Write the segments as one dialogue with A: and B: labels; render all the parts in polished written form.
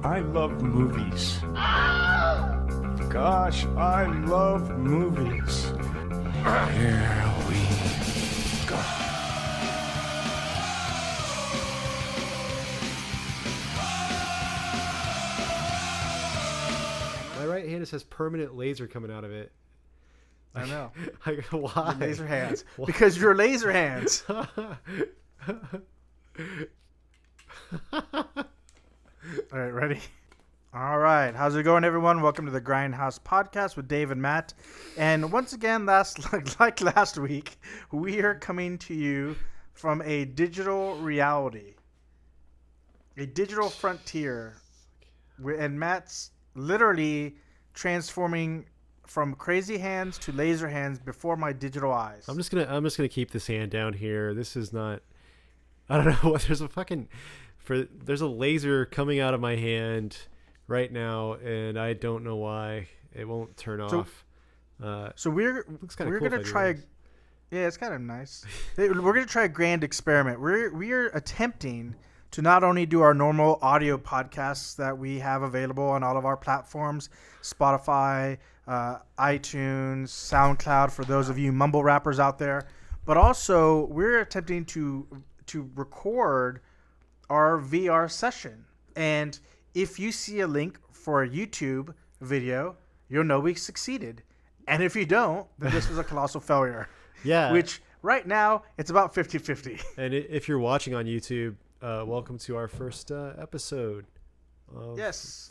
A: I love movies. Gosh, I love movies. Here we go.
B: My right hand just has permanent laser coming out of it.
C: I know.
B: Why?
C: Your laser hands.
B: Why?
C: Because you're laser hands. All right, ready? All right. How's it going, everyone? Welcome to the Grindhaus Podcast with Dave and Matt. And once again, like last week, we are coming to you from a digital reality, a digital frontier. And Matt's literally transforming from crazy hands to laser hands before my digital eyes.
B: I'm just gonna keep this hand down here. This is not. I don't know what. There's a laser coming out of my hand right now, and I don't know why it won't turn off.
C: So we're gonna try. Yeah, it's kind of nice. We're gonna try a grand experiment. We are attempting to not only do our normal audio podcasts that we have available on all of our platforms, Spotify, iTunes, SoundCloud, for those of you mumble rappers out there, but also we're attempting to record our VR session. And if you see a link for a YouTube video, you'll know we succeeded. And if you don't, then this was a colossal failure.
B: Yeah.
C: Which right now, it's about 50-50.
B: And if you're watching on YouTube, welcome to our first episode of the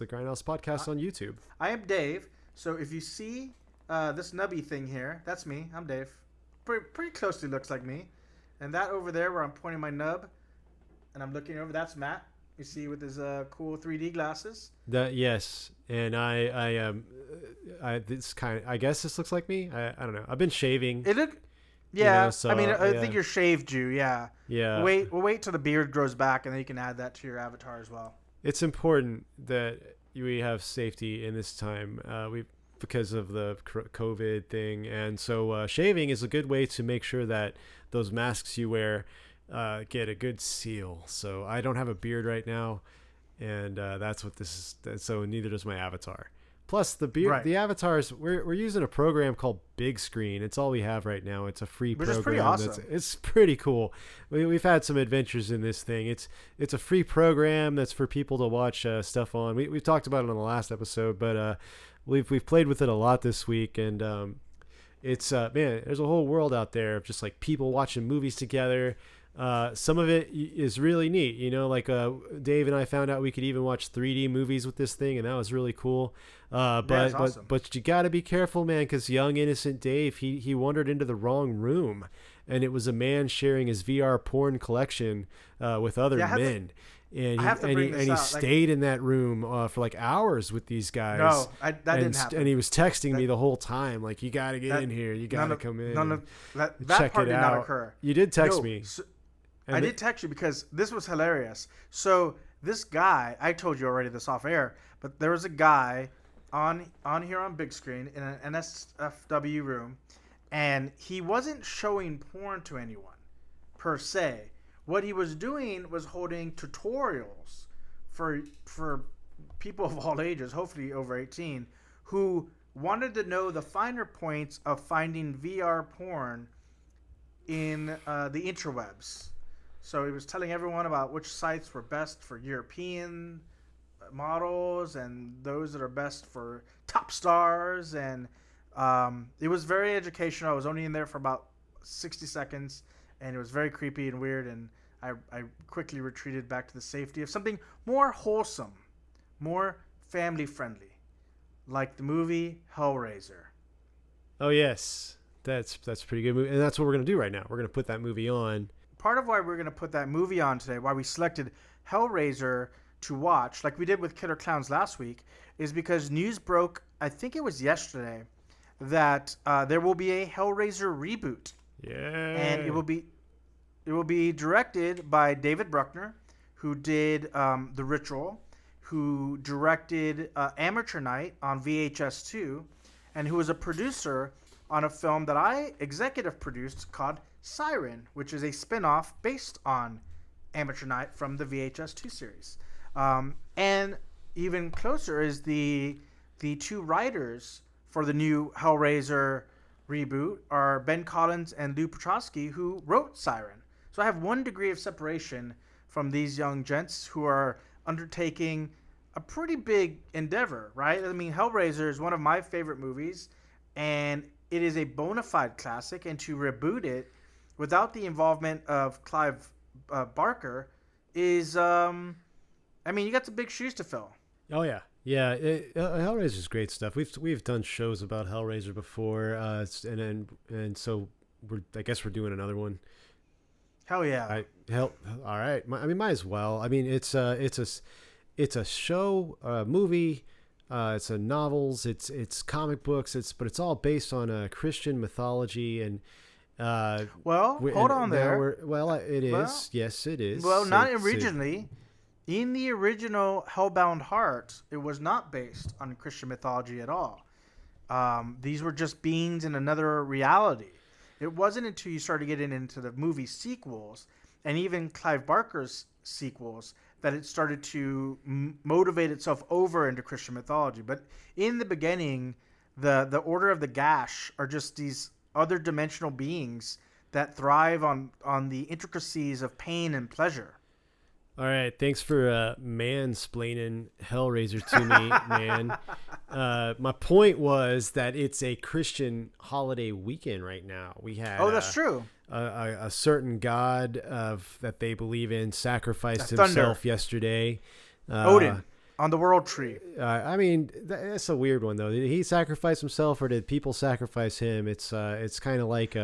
B: Grindhaus Podcast on YouTube.
C: I am Dave. So if you see this nubby thing here, that's me. I'm Dave. Pretty closely looks like me. And that over there where I'm pointing my nub and I'm looking over, that's Matt. You see with his cool 3D glasses.
B: Yes, and I guess this looks like me. I don't know. I've been shaving.
C: Yeah,
B: so,
C: I mean, I think you're shaved Jew, yeah.
B: Yeah.
C: We'll wait till the beard grows back, and then you can add that to your avatar as well.
B: It's important that we have safety in this time because of the COVID thing. And so shaving is a good way to make sure that those masks you wear get a good seal. So I don't have a beard right now, and that's what this is. So neither does my avatar. Plus the beard,
C: right.
B: The avatars, we're using a program called Big Screen. It's all we have right now. It's a free program.
C: Which is pretty awesome.
B: It's pretty cool. We've had some adventures in this thing. It's a free program that's for people to watch stuff on. We've talked about it on the last episode, but we've played with it a lot this week, and it's man, there's a whole world out there of just like people watching movies together. Some of it is really neat, like Dave and I found out we could even watch 3D movies with this thing, and that was really cool.
C: Awesome.
B: But you got to be careful, man, because young innocent Dave, he wandered into the wrong room, and it was a man sharing his VR porn collection with other men. And he stayed in that room for like hours with these guys.
C: No, that didn't happen.
B: And he was texting me the whole time, like, you got to get in here. You got to come in.
C: That
B: check
C: part
B: it
C: did
B: out.
C: not occur.
B: You did text me.
C: I did text you because this was hilarious. So this guy, I told you already this off air, but there was a guy on here on Big Screen in an NSFW room, and he wasn't showing porn to anyone per se. What he was doing was holding tutorials for people of all ages, hopefully over 18, who wanted to know the finer points of finding VR porn in the interwebs. So he was telling everyone about which sites were best for European models and those that are best for top stars. And it was very educational. I was only in there for about 60 seconds, and it was very creepy and weird. And I quickly retreated back to the safety of something more wholesome, more family friendly, like the movie Hellraiser.
B: Oh, yes. That's a pretty good movie. And that's what we're going to do right now. We're going to put that movie on.
C: Part of why we're going to put that movie on today, why we selected Hellraiser to watch, like we did with Killer Clowns last week, is because news broke, I think it was yesterday, that there will be a Hellraiser reboot.
B: Yeah.
C: And it will be directed by David Bruckner, who did The Ritual, who directed Amateur Night on VHS 2, and who was a producer on a film that I executive produced called Siren, which is a spin-off based on Amateur Night from the VHS 2 series. And even closer is the two writers for the new Hellraiser reboot are Ben Collins and Lou Petrosky, who wrote Siren. So I have 1 degree of separation from these young gents who are undertaking a pretty big endeavor, right? I mean, Hellraiser is one of my favorite movies, and it is a bona fide classic, and to reboot it without the involvement of Clive Barker is, I mean, you got some big shoes to fill.
B: Oh yeah, yeah. Hellraiser is great stuff. We've done shows about Hellraiser before, and so I guess we're doing another one.
C: Hell yeah!
B: All right. I mean, might as well. I mean, it's a show, a movie. It's a novels. It's comic books. But it's all based on Christian mythology and.
C: Hold on there.
B: It is. Well, yes, it is.
C: Well, not originally. In the original Hellbound Heart, it was not based on Christian mythology at all. These were just beings in another reality. It wasn't until you started getting into the movie sequels and even Clive Barker's sequels that it started to motivate itself over into Christian mythology. But in the beginning, the Order of the Gash are just these other dimensional beings that thrive on the intricacies of pain and pleasure.
B: All right, thanks for mansplaining Hellraiser to me, man. My point was that it's a Christian holiday weekend right now. We had
C: that's true.
B: A certain god that they believe in sacrificed himself yesterday.
C: Odin on the world tree.
B: I mean, that's a weird one though. Did he sacrifice himself or did people sacrifice him? It's kind of like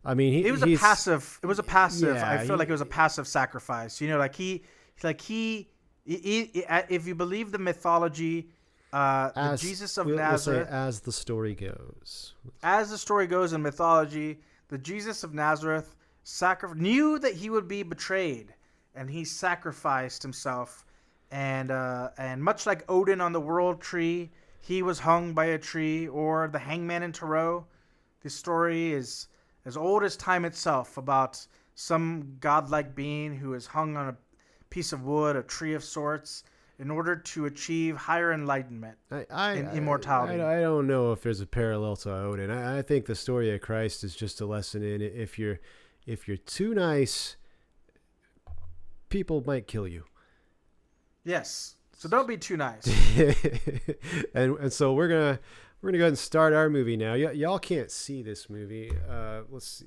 B: I mean,
C: it was a passive. It was a passive.
B: Yeah,
C: I feel like it was a passive sacrifice. You know, like he, if you believe the mythology, the Jesus of Nazareth,
B: as the story goes,
C: in mythology, the Jesus of Nazareth knew that he would be betrayed, and he sacrificed himself, and much like Odin on the world tree, he was hung by a tree, or the hangman in Tarot. This story is as old as time itself, about some godlike being who is hung on a piece of wood, a tree of sorts, in order to achieve higher enlightenment and immortality.
B: I don't know if there's a parallel to Odin. I think the story of Christ is just a lesson in if you're too nice, people might kill you.
C: Yes, so don't be too nice.
B: and so we're gonna go ahead and start our movie now. Y'all can't see this movie. Let's see.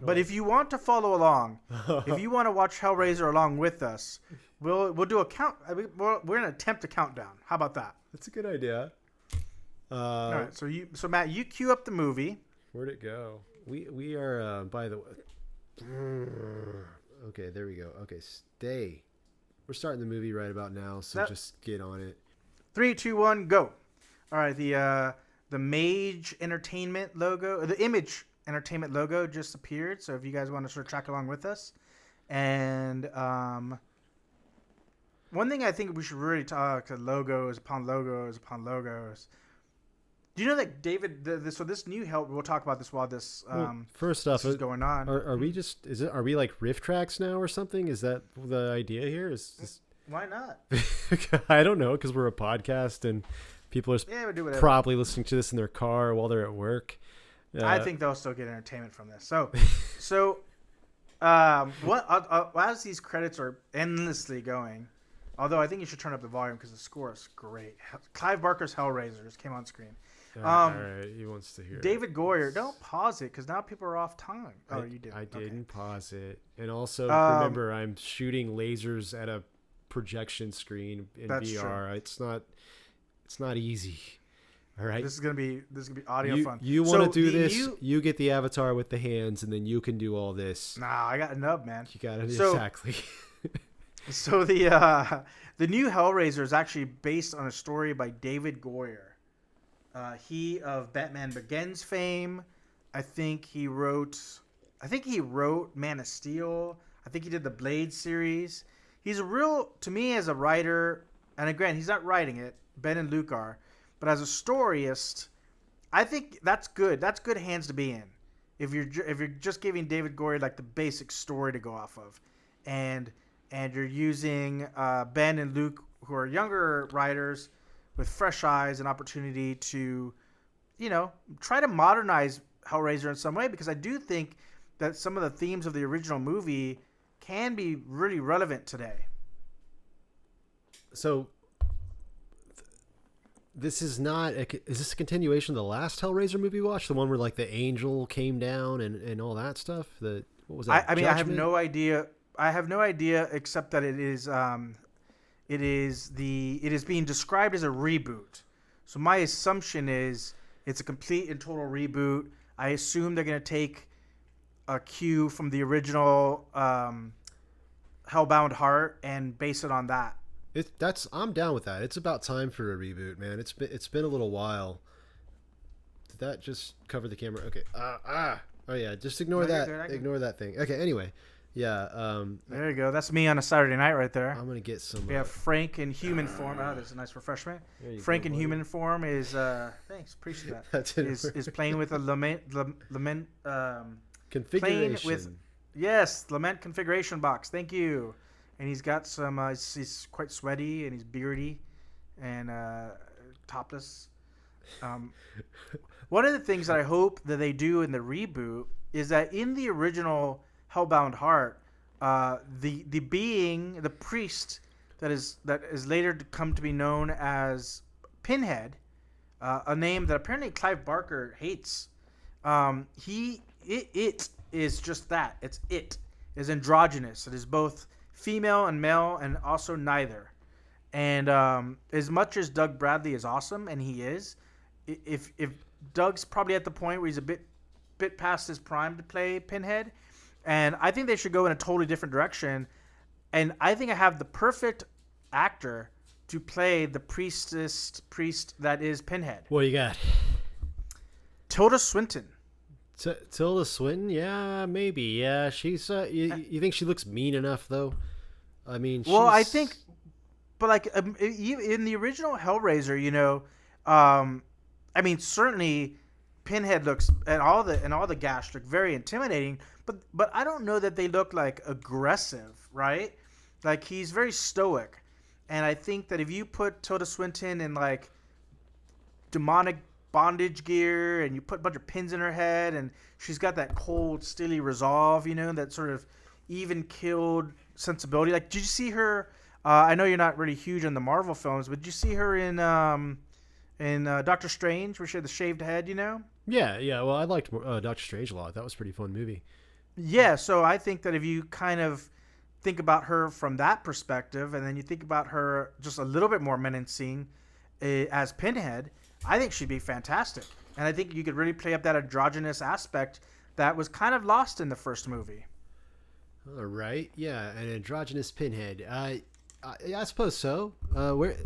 C: But if you want to follow along, if you want to watch Hellraiser along with us, we'll do a count. We're gonna attempt a countdown. How about that?
B: That's a good idea.
C: All right. So Matt, you cue up the movie.
B: Where'd it go? We are by the way. Okay, there we go. Okay, stay. We're starting the movie right about now, so just get on it.
C: 3, 2, 1, go. All right, the Mage Entertainment logo, the Image Entertainment logo just appeared. So if you guys want to sort of track along with us, and one thing I think we should really talk logos upon logos upon logos. Do you know that David? So this new help. We'll talk about this while this
B: first off
C: is going on.
B: Are we just? Are we like riff tracks now or something? Is that the idea here?
C: Why not?
B: I don't know, because we're a podcast and people are probably listening to this in their car while they're at work.
C: I think they'll still get entertainment from this. So as these credits are endlessly going, although I think you should turn up the volume because the score is great. Clive Barker's Hellraiser just came on screen.
B: All right, he wants to hear
C: David Goyer. Don't pause it because now people are off time. Oh, you did.
B: I didn't pause it. And also remember, I'm shooting lasers at a projection screen in VR. True. It's not easy. All right.
C: This is gonna be audio fun.
B: You want to do this? You get the avatar with the hands, and then you can do all this.
C: Nah, I got a nub, man.
B: You got it exactly.
C: So the new Hellraiser is actually based on a story by David Goyer. He of Batman Begins fame. I think he wrote Man of Steel. I think he did the Blade series. He's to me as a writer, and again, he's not writing it. Ben and Luke are, but as a storyist, I think that's good. That's good hands to be in. If you're just giving David Goyer like the basic story to go off of, and you're using Ben and Luke younger writers with fresh eyes and opportunity to, try to modernize Hellraiser in some way, because I do think that some of the themes of the original movie can be really relevant today.
B: So this is not is this a continuation of the last Hellraiser movie we watched, the one where like the angel came down and all that stuff? What was that?
C: I mean, I have no idea. I have no idea except that it is being described as a reboot. So my assumption is it's a complete and total reboot. I assume they're going to take a cue from the original Hellbound Heart and base it on that.
B: I'm down with that. It's about time for a reboot, man. It's been a little while. Did that just cover the camera? Okay. Oh yeah, just ignore that. Ignore that thing. Okay. Anyway, yeah.
C: There you go. That's me on a Saturday night right there.
B: I'm gonna get some.
C: We have Frank in human form. Oh, that's a nice refreshment. Frank in human form is thanks, appreciate that. is playing with a lament
B: configuration.
C: Lament configuration box. Thank you. And he's got some. He's quite sweaty and he's beardy, and topless. One of the things that I hope that they do in the reboot is that in the original Hellbound Heart, the priest that is later to come to be known as Pinhead, a name that apparently Clive Barker hates. It is just that. It is androgynous. It is both female and male, and also neither. And as much as Doug Bradley is awesome, and he is, if Doug's probably at the point where he's a bit past his prime to play Pinhead, and I think they should go in a totally different direction. And I think I have the perfect actor to play the priest that is Pinhead.
B: What you got?
C: Tilda Swinton.
B: Tilda Swinton? Yeah, maybe. Yeah, she's. You think she looks mean enough, though? I mean,
C: I think, but like in the original Hellraiser, I mean, certainly Pinhead looks and all the gash look very intimidating, but I don't know that they look like aggressive, right? Like he's very stoic, and I think that if you put Tilda Swinton in like demonic bondage gear and you put a bunch of pins in her head and she's got that cold, steely resolve, that sort of even-keeled sensibility. Like, did you see her? I know you're not really huge on the Marvel films, but did you see her in Doctor Strange, where she had the shaved head?
B: Yeah. Well, I liked Doctor Strange a lot. That was a pretty fun movie.
C: Yeah. So I think that if you kind of think about her from that perspective, and then you think about her just a little bit more menacing as Pinhead, I think she'd be fantastic. And I think you could really play up that androgynous aspect that was kind of lost in the first movie.
B: All right. Yeah, an androgynous Pinhead. I suppose so. Okay.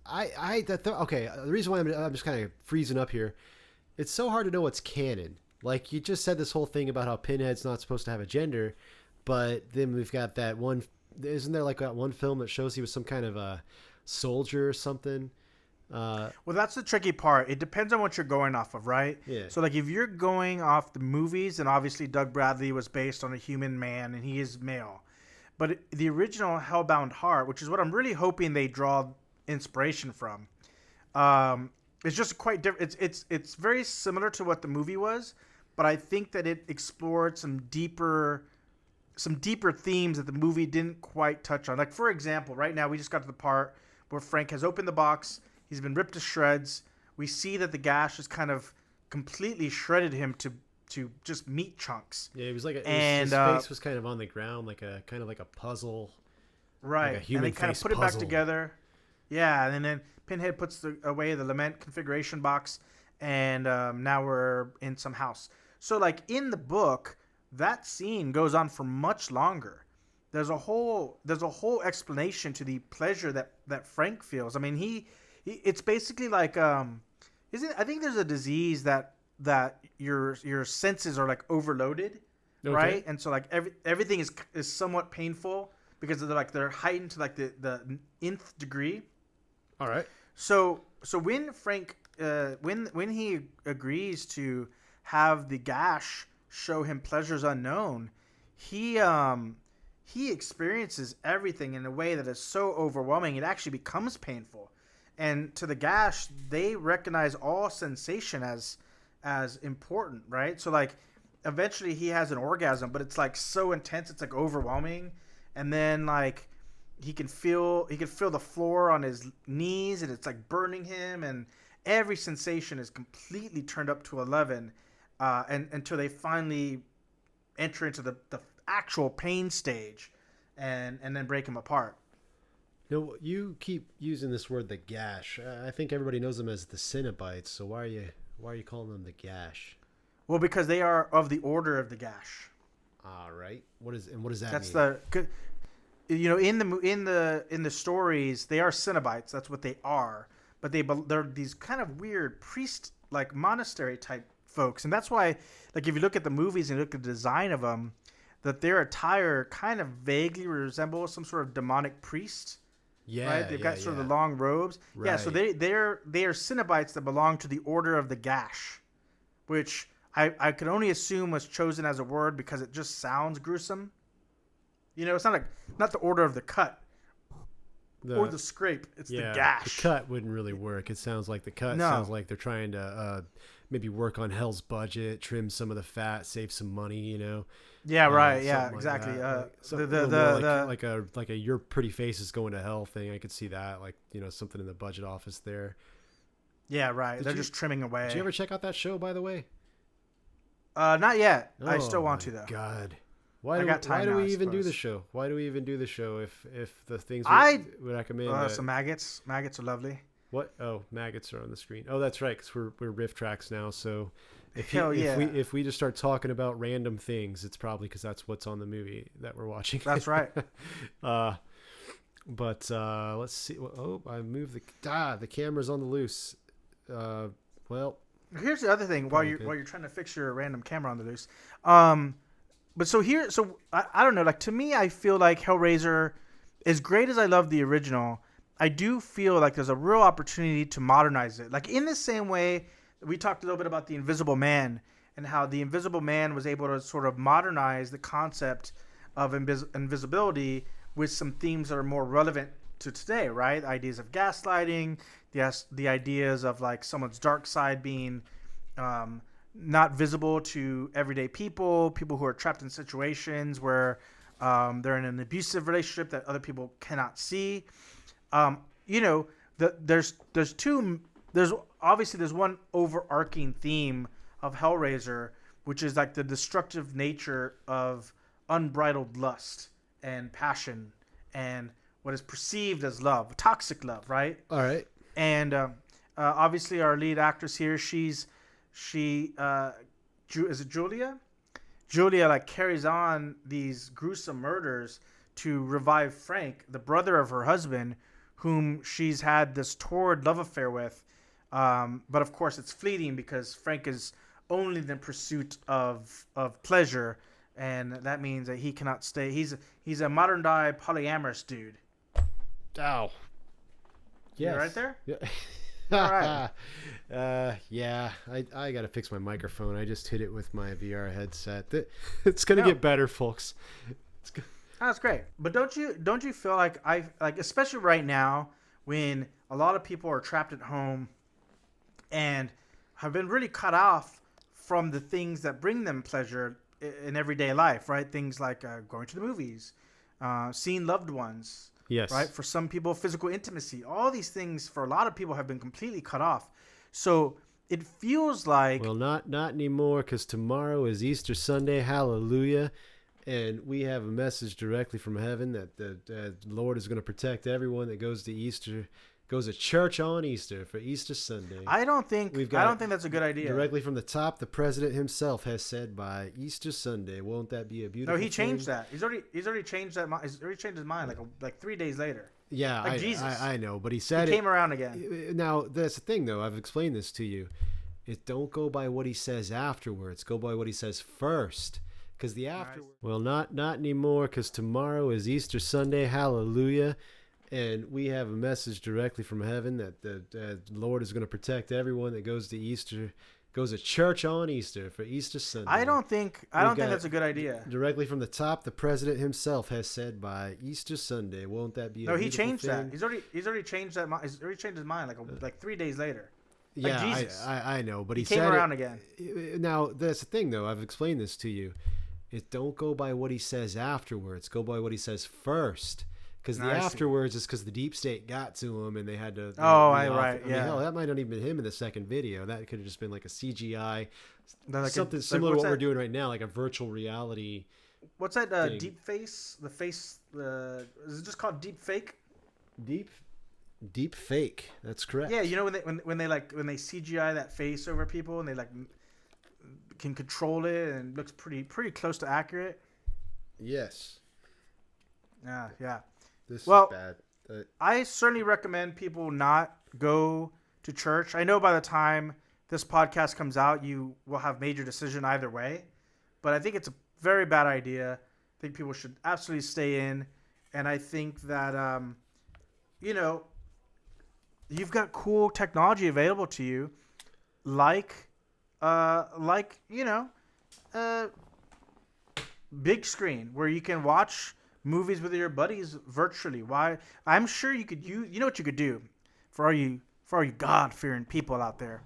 B: The reason why I'm just kind of freezing up here, it's so hard to know what's canon. Like you just said this whole thing about how Pinhead's not supposed to have a gender, but then we've got that one. Isn't there like that one film that shows he was some kind of a soldier or something?
C: Well, that's the tricky part. It depends on what you're going off of, right?
B: Yeah.
C: So, like, if you're going off the movies, then obviously Doug Bradley was based on a human man, and he is male. But the original Hellbound Heart, which is what I'm really hoping they draw inspiration from, it's just quite different. It's very similar to what the movie was, but I think that it explored some deeper themes that the movie didn't quite touch on. Like, for example, right now we just got to the part where Frank has opened the box. He's been ripped to shreds. We see that the gash has kind of completely shredded him to just meat chunks.
B: Yeah, it was like his face was kind of on the ground, like a puzzle.
C: Right,
B: like a human
C: and they kind of put it back together. Yeah, and then Pinhead puts away the lament configuration box, and now we're in some house. So, like in the book, that scene goes on for much longer. There's a whole explanation to the pleasure that Frank feels. I mean, it's basically like I think there's a disease that your senses are like overloaded, okay, right? And so like everything is somewhat painful because they're heightened to like the nth degree.
B: All right.
C: So when Frank when he agrees to have the gash show him pleasures unknown, he experiences everything in a way that is so overwhelming it actually becomes painful. And to the Gash, they recognize all sensation as important, right? So like eventually he has an orgasm, but it's like so intense, it's like overwhelming. And then like he can feel the floor on his knees, and it's like burning him, and every sensation is completely turned up to 11, and until they finally enter into the actual pain stage, and then break him apart.
B: You keep using this word, the Gash. I think everybody knows them as the Cenobites. So why are you calling them the Gash?
C: Well, because they are of the Order of the Gash.
B: All right. What does that
C: That's
B: mean?
C: in the stories, they are Cenobites. That's what they are. But they're these kind of weird priest, like monastery type folks, and that's why, like, if you look at the movies and look at the design of them, that their attire kind of vaguely resembles some sort of demonic priest.
B: Yeah,
C: right. They've got sort of the long robes. Right. Yeah, so they are Cenobites that belong to the Order of the Gash, which I could only assume was chosen as a word because it just sounds gruesome. It's not the Order of the Cut or the Scrape. It's the Gash.
B: The Cut wouldn't really work. It sounds like the Cut sounds like they're trying to maybe work on Hell's budget, trim some of the fat, save some money.
C: Yeah, right. Yeah, exactly.
B: Like like a your pretty face is going to hell thing. I could see that, like, something in the budget office there.
C: Yeah, right. They're just trimming away.
B: Did you ever check out that show, by the way?
C: Not yet. I still want to, though.
B: God. Why do we even do the show? Why do we even do the show if the things we recommend?
C: Some maggots. Maggots are lovely.
B: What? Oh, maggots are on the screen. Oh, that's right, because we're riff tracks now. So if we just start talking about random things, it's probably because that's what's on the movie that we're watching.
C: That's right.
B: But let's see. Oh, I moved the camera's on the loose. Well,
C: here's the other thing. While you're trying to fix your random camera on the loose, but I don't know. Like, to me, I feel like Hellraiser, as great as I love the original, I do feel like there's a real opportunity to modernize it. Like, in the same way we talked a little bit about the Invisible Man and how the Invisible Man was able to sort of modernize the concept of invisibility with some themes that are more relevant to today, right? Ideas of gaslighting, the ideas of like someone's dark side being not visible to everyday people who are trapped in situations where they're in an abusive relationship that other people cannot see. There's one overarching theme of Hellraiser, which is like the destructive nature of unbridled lust and passion and what is perceived as love, toxic love, right?
B: All right.
C: And obviously our lead actress here, is it Julia? Julia like carries on these gruesome murders to revive Frank, the brother of her husband, whom she's had this torrid love affair with. But of course it's fleeting because Frank is only in the pursuit of pleasure, and that means that he cannot stay. He's a modern day polyamorous dude.
B: Ow.
C: Yes. You right there?
B: Yeah.
C: All right.
B: Yeah, I got to fix my microphone. I just hit it with my VR headset. It's going to get better, folks.
C: That's great. But don't you feel like especially right now when a lot of people are trapped at home and have been really cut off from the things that bring them pleasure in everyday life, right? Things like going to the movies, seeing loved ones.
B: Yes.
C: Right. For some people, physical intimacy, all these things for a lot of people have been completely cut off. So it feels like,
B: well, not anymore, because tomorrow is Easter Sunday. Hallelujah. And we have a message directly from heaven that the Lord is going to protect everyone that goes to church on Easter for Easter Sunday.
C: I don't think that's a good idea.
B: Directly from the top, the president himself has said by Easter Sunday. Won't that be a beautiful?
C: No, he changed that. He's already changed that. He's already changed his mind like 3 days later.
B: Yeah,
C: Jesus.
B: I know, but he said
C: he came around again.
B: Now that's the thing, though. I've explained this to you. Don't go by what he says afterwards. Go by what he says first. Because the afterwards. Well, not anymore. Because tomorrow is Easter Sunday. Hallelujah. And we have a message directly from heaven that the Lord is going to protect everyone that goes goes to church on Easter for Easter Sunday.
C: I don't think that's a good idea.
B: Directly from the top, the president himself has said by Easter Sunday. Won't that be a
C: No, he
B: beautiful
C: changed
B: thing?
C: that. He's already changed that. He's already changed his mind like 3 days later. Like
B: Yeah,
C: Jesus.
B: I know, but he
C: came
B: said
C: around
B: it,
C: again.
B: Now, that's the thing, though. I've explained this to you. Don't go by what he says afterwards. Go by what he says first. Because the afterwards is because the deep state got to him and they had to.
C: Right.
B: I mean, hell, that might not even been him in the second video. That could have just been like a CGI, something similar to what we're doing right now, like a virtual reality.
C: What's that deep face? The face. Is it just called deep fake?
B: Deep fake. That's correct.
C: Yeah, you know when they CGI that face over people and they like can control it and it looks pretty close to accurate.
B: Yes.
C: Yeah.
B: This is bad.
C: I certainly recommend people not go to church. I know by the time this podcast comes out, you will have made your decision either way. But I think it's a very bad idea. I think people should absolutely stay in. And I think that, you've got cool technology available to you, big screen where you can watch movies with your buddies virtually. Why? I'm sure you could use. You know what you could do for all you God-fearing people out there.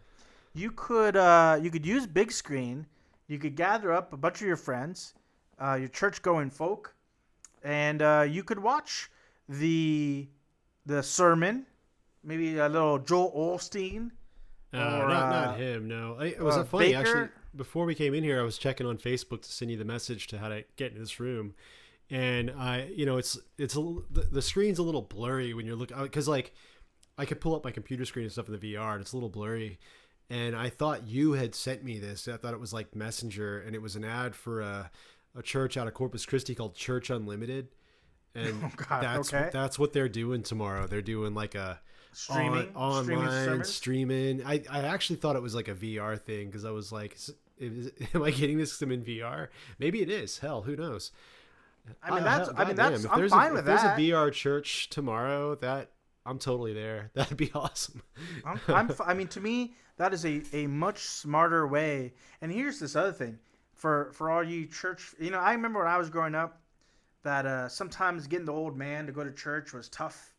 C: You could use big screen. You could gather up a bunch of your friends, your church-going folk, and you could watch the sermon. Maybe a little Joel Osteen.
B: Not him. No, it was funny
C: Baker.
B: Actually. Before we came in here, I was checking on Facebook to send you the message to how to get into this room. And the screen's a little blurry when you're looking, because like I could pull up my computer screen and stuff in the VR and it's a little blurry. And I thought you had sent me this. I thought it was like Messenger, and it was an ad for a church out of Corpus Christi called Church Unlimited. And that's what they're doing tomorrow. They're doing like a online streaming. I actually thought it was like a VR thing because I was like, am I getting this? 'Cause I'm in VR? Maybe it is. Hell, who knows? I'm fine with that. If there's a VR church tomorrow, I'm totally there. That'd be awesome.
C: To me, that is a much smarter way. And here's this other thing for all you church. I remember when I was growing up that sometimes getting the old man to go to church was tough.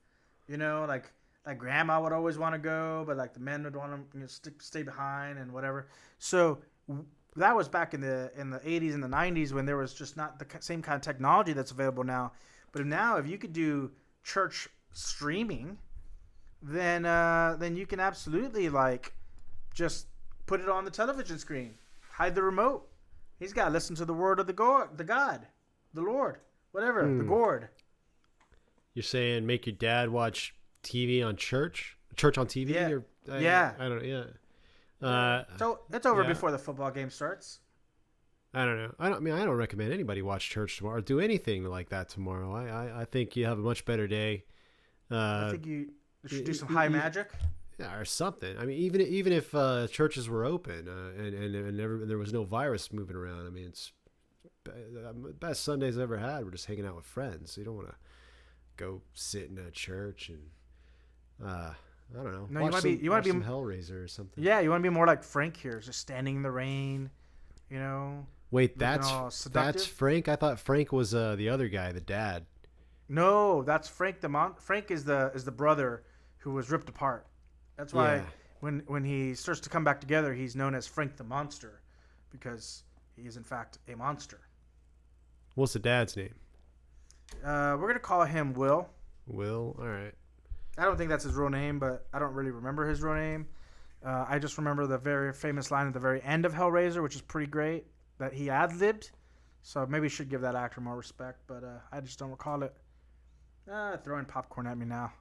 C: Like grandma would always want to go, but like the men would want to stay behind and whatever. So that was back in the 80s and the 90s when there was just not the same kind of technology that's available now. But now, if you could do church streaming, then you can absolutely like just put it on the television screen, hide the remote. He's got to listen to the word of the God, the Lord, whatever, the Gord.
B: You're saying make your dad watch TV on church on TV?
C: Yeah.
B: I don't know. Yeah.
C: So it's over before the football game starts.
B: I don't know. I don't recommend anybody watch church tomorrow or do anything like that tomorrow. I think you have a much better day.
C: I think you should do some high magic.
B: Yeah, or something. I mean, even if churches were open and there was no virus moving around. I mean, it's the best Sundays I've ever had. We're just hanging out with friends. You don't want to go sit in a church and I don't know.
C: No, you want to be
B: some Hellraiser or something.
C: Yeah, you want to be more like Frank here, just standing in the rain.
B: Wait, that's Frank. I thought Frank was the other guy, the dad.
C: No, that's Frank. Frank is the brother who was ripped apart. That's why when he starts to come back together, he's known as Frank the Monster, because he is in fact a monster.
B: What's the dad's name?
C: We're gonna call him Will.
B: Will, all right.
C: I don't think that's his real name, but I don't really remember his real name. I just remember the very famous line at the very end of Hellraiser, which is pretty great, that he ad-libbed. So maybe we should give that actor more respect, but I just don't recall it. Throwing popcorn at me now.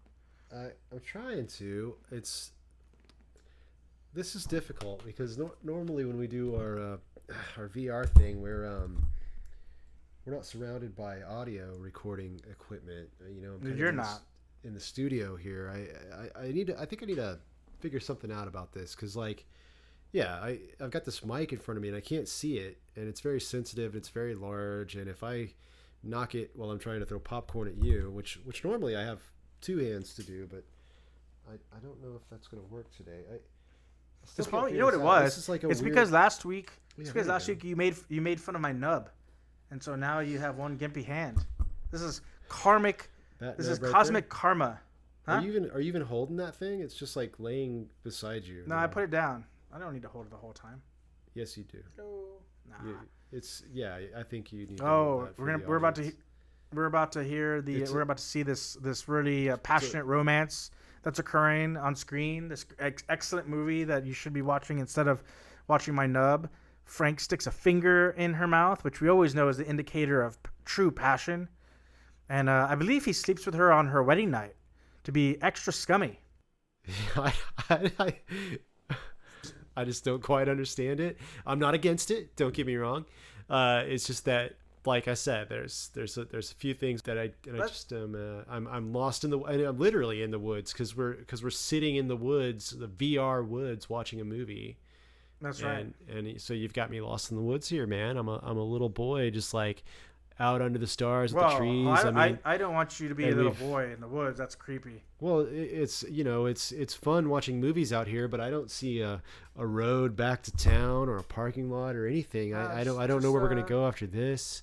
B: I'm trying to. This is difficult because normally when we do our VR thing, we're not surrounded by audio recording equipment.
C: You're not
B: in the studio here. I think I need to figure something out about this because I've got this mic in front of me and I can't see it, and it's very sensitive, it's very large, and if I knock it while I'm trying to throw popcorn at you, which normally I have two hands to do, but I don't know if that's going to work today.
C: It's probably, you know what it was.
B: This is like
C: it's
B: weird...
C: because last week.
B: Yeah,
C: It's because last week you made fun of my nub, and so now you have one gimpy hand. This is karmic. This is right cosmic there? Karma. Huh?
B: Are you even holding that thing? It's just like laying beside you.
C: No, I put it down. I don't need to hold it the whole time.
B: Yes, you do.
C: No.
B: Nah. I think you need.
C: We're about to see this really passionate romance that's occurring on screen. This excellent movie that you should be watching instead of watching my nub. Frank sticks a finger in her mouth, which we always know is the indicator of true passion. And I believe he sleeps with her on her wedding night to be extra scummy.
B: I just don't quite understand it. I'm not against it. Don't get me wrong. It's just that, like I said, there's a few things that I just I'm lost in I'm literally in the woods because we're sitting in the woods, the VR woods, watching a movie.
C: That's right.
B: And so you've got me lost in the woods here, man. I'm a little boy just like out under the stars with the trees.
C: I don't want you to be a little boy in the woods. That's creepy.
B: Well, it's fun watching movies out here, but I don't see a road back to town or a parking lot or anything. I don't know where we're gonna go after this.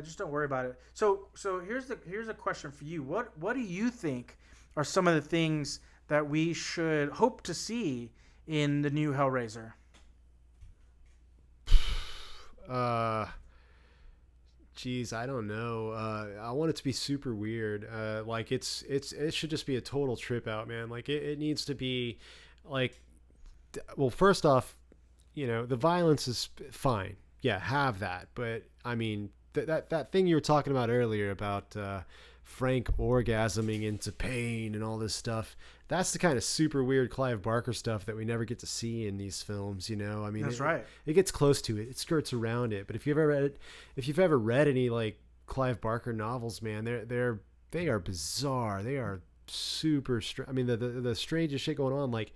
C: Just don't worry about it. So here's a question for you. What do you think are some of the things that we should hope to see in the new Hellraiser?
B: Geez, I don't know. I want it to be super weird. Like it should just be a total trip out, man. Like it needs to be like, well, first off, the violence is fine. Yeah, have that. But I mean, that thing you were talking about earlier about Frank orgasming into pain and all this stuff. That's the kind of super weird Clive Barker stuff that we never get to see in these films. I mean,
C: that's right.
B: It gets close to it. It skirts around it. But if you've ever read any like Clive Barker novels, man, they are bizarre. They are super. I mean, the strangest shit going on, like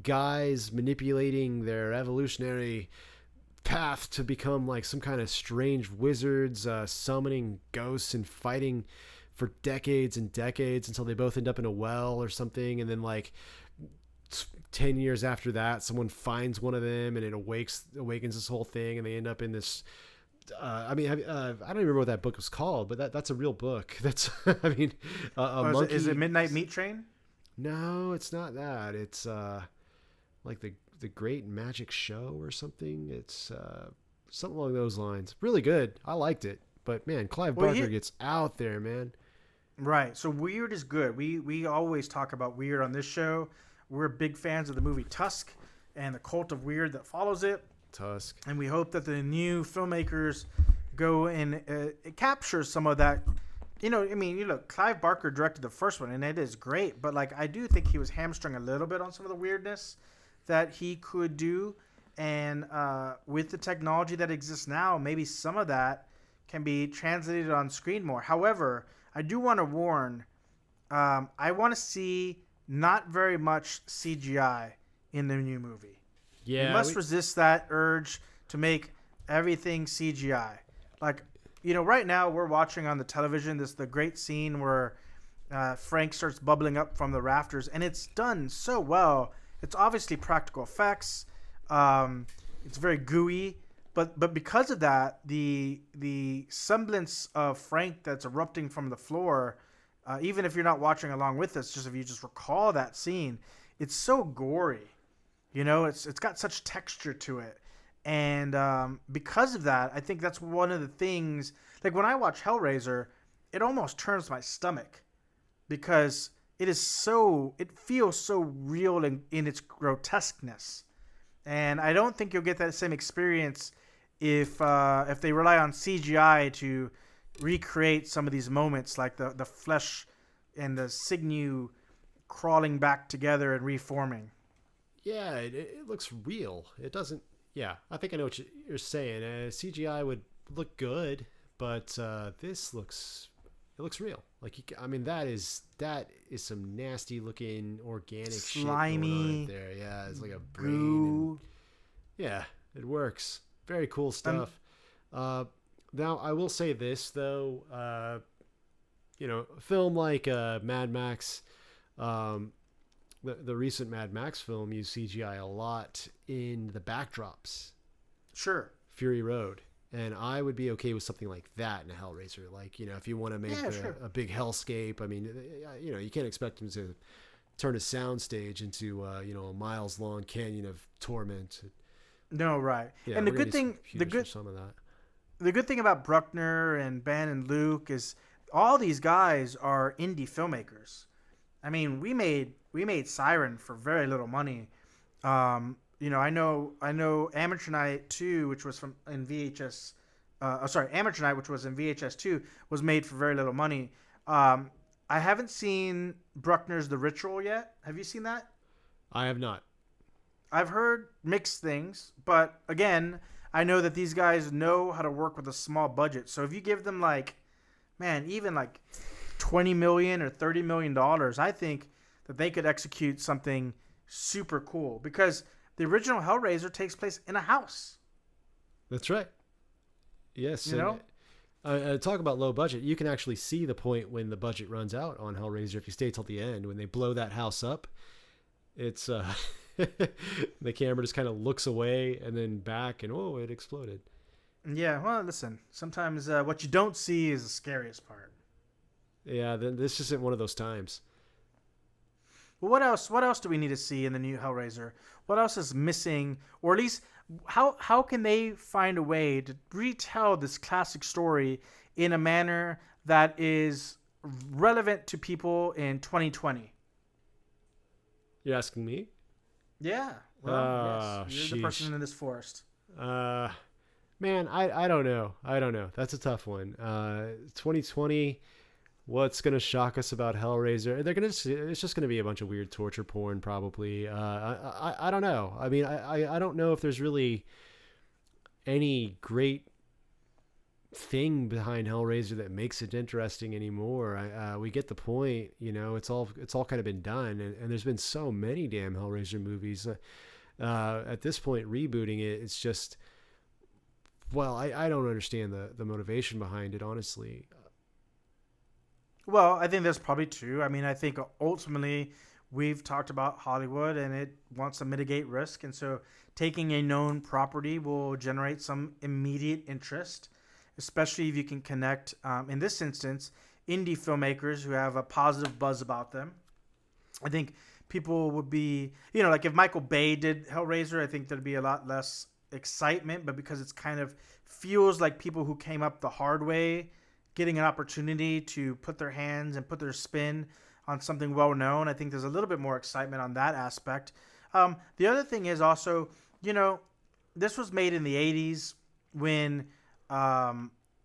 B: guys manipulating their evolutionary path to become like some kind of strange wizards, summoning ghosts and fighting for decades and decades until they both end up in a well or something, and then like 10 years after that someone finds one of them and it awakens this whole thing and they end up in this I don't even remember what that book was called, but that's a real book. That's I mean monkey...
C: Is it Midnight Meat Train?
B: No, it's not that. It's like the Great Magic Show or something. It's something along those lines. Really good. I liked it. But man, Clive Barker gets out there, man.
C: Right. So weird is good. We always talk about weird on this show. We're big fans of the movie Tusk and the cult of weird that follows it.
B: Tusk.
C: And we hope that the new filmmakers go and capture some of that. Clive Barker directed the first one, and it is great. But like, I do think he was hamstrung a little bit on some of the weirdness that he could do. And with the technology that exists now, maybe some of that can be translated on screen more. However, I do want to warn, I want to see not very much CGI in the new movie. Yeah, we must resist that urge to make everything CGI. Like, right now we're watching on the television the great scene where Frank starts bubbling up from the rafters, and it's done so well. It's obviously practical effects. It's very gooey. But because of that, the semblance of Frank that's erupting from the floor, even if you're not watching along with us, just if you just recall that scene, it's so gory. It's got such texture to it. And because of that, I think that's one of the things, like when I watch Hellraiser, it almost turns my stomach because it feels so real in its grotesqueness. And I don't think you'll get that same experience if they rely on CGI to recreate some of these moments, like the flesh and the sinew crawling back together and reforming.
B: Yeah, it looks real. It doesn't. Yeah, I think I know what you're saying. CGI would look good, but this looks real. Like that is some nasty looking organic
C: slimy
B: shit going on there. Yeah, it's like a brain. Yeah, it works. Very cool stuff. Now I will say this though, a film like Mad Max, the recent Mad Max film used CGI a lot in the backdrops.
C: Sure.
B: Fury Road. And I would be okay with something like that in a Hellraiser. Like, if you want to make a big hellscape, I mean, you can't expect them to turn a soundstage into, a miles-long canyon of torment.
C: No, right.
B: Yeah,
C: and the good thing about Bruckner and Ben and Luke is all these guys are indie filmmakers. I mean, we made Siren for very little money. I know Amateur Night 2, which was in VHS. Amateur Night, which was in VHS 2, was made for very little money. I haven't seen Bruckner's The Ritual yet. Have you seen that?
B: I have not.
C: I've heard mixed things, but again, I know that these guys know how to work with a small budget. So if you give them even $20 million or $30 million, I think that they could execute something super cool, because the original Hellraiser takes place in a house.
B: That's right. Yes.
C: Talk
B: about low budget. You can actually see the point when the budget runs out on Hellraiser if you stay till the end. When they blow that house up, it's the camera just kind of looks away and then back, and it exploded.
C: Yeah, well, listen, sometimes what you don't see is the scariest part.
B: Yeah, then this isn't one of those times.
C: Well, what else do we need to see in the new Hellraiser? What else is missing? Or at least, how can they find a way to retell this classic story in a manner that is relevant to people in 2020?
B: You're asking me?
C: Yeah. Well, yes. You're the person in this forest.
B: Man, I don't know. That's a tough one. 2020, what's going to shock us about Hellraiser? It's just going to be a bunch of weird torture porn, probably. I don't know. I mean, I don't know if there's really any great thing behind Hellraiser that makes it interesting anymore. We get the point, it's all kind of been done, and there's been so many damn Hellraiser movies. At this point, rebooting it's just, well, I don't understand the motivation behind it, honestly.
C: Well, I think that's probably true. I mean, I think ultimately we've talked about Hollywood, and it wants to mitigate risk, and so taking a known property will generate some immediate interest, especially if you can connect, in this instance, indie filmmakers who have a positive buzz about them. I think people would be, like if Michael Bay did Hellraiser, I think there'd be a lot less excitement, but because it's kind of feels like people who came up the hard way getting an opportunity to put their hands and put their spin on something well known, I think there's a little bit more excitement on that aspect. The other thing is also, this was made in the 80s when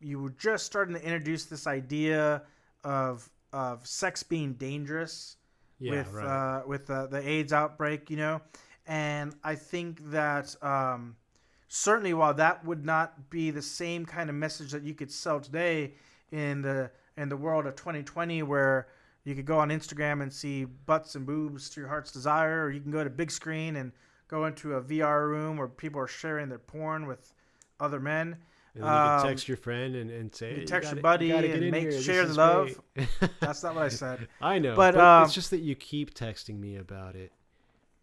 C: you were just starting to introduce this idea of sex being dangerous with the AIDS outbreak, and I think that certainly while that would not be the same kind of message that you could sell today in the world of 2020, where you could go on Instagram and see butts and boobs to your heart's desire, or you can go to big screen and go into a VR room where people are sharing their porn with other men.
B: And then you can text your friend and say,
C: you text your buddy and share the love. That's not what I said.
B: I know, but it's just that you keep texting me about it.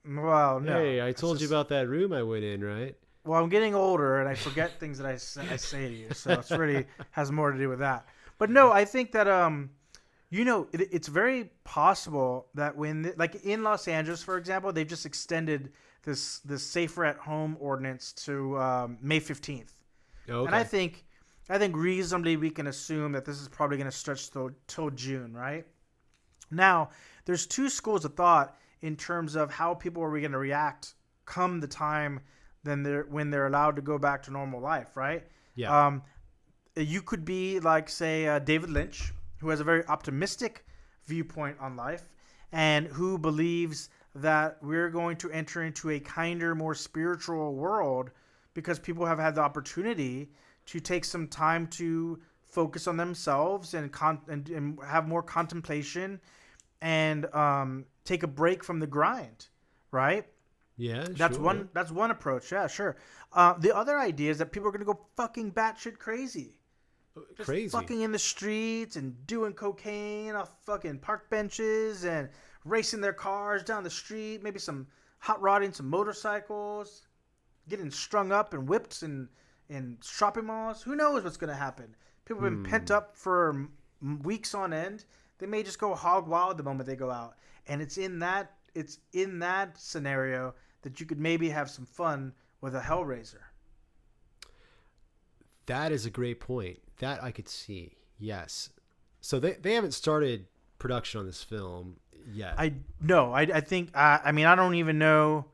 C: Well, no.
B: Hey, I told you about that room I went in, right?
C: Well, I'm getting older and I forget things that I say to you, so it's really has more to do with that. But no, I think that it's very possible that when like in Los Angeles, for example, they've just extended this safer at home ordinance to May 15th. Okay. And I think reasonably we can assume that this is probably going to stretch till June, right? Now, there's two schools of thought in terms of how people are going to react come the time when they're allowed to go back to normal life, right?
B: Yeah.
C: You could be like, say, David Lynch, who has a very optimistic viewpoint on life and who believes that we're going to enter into a kinder, more spiritual world because people have had the opportunity to take some time to focus on themselves and have more contemplation and take a break from the grind, right?
B: Yeah,
C: that's
B: sure.
C: That's one approach. Yeah, sure. The other idea is that people are going to go fucking batshit crazy. Just
B: Crazy.
C: fucking in the streets and doing cocaine off fucking park benches and racing their cars down the street. Maybe some hot rodding some motorcycles, getting strung up and whipped in shopping malls. Who knows what's gonna happen? People have been pent up for weeks on end. They may just go hog wild the moment they go out, and it's in that scenario that you could maybe have some fun with a Hellraiser.
B: That is a great point. That I could see. Yes. So they haven't started production on this film yet.
C: I think I mean I don't even know.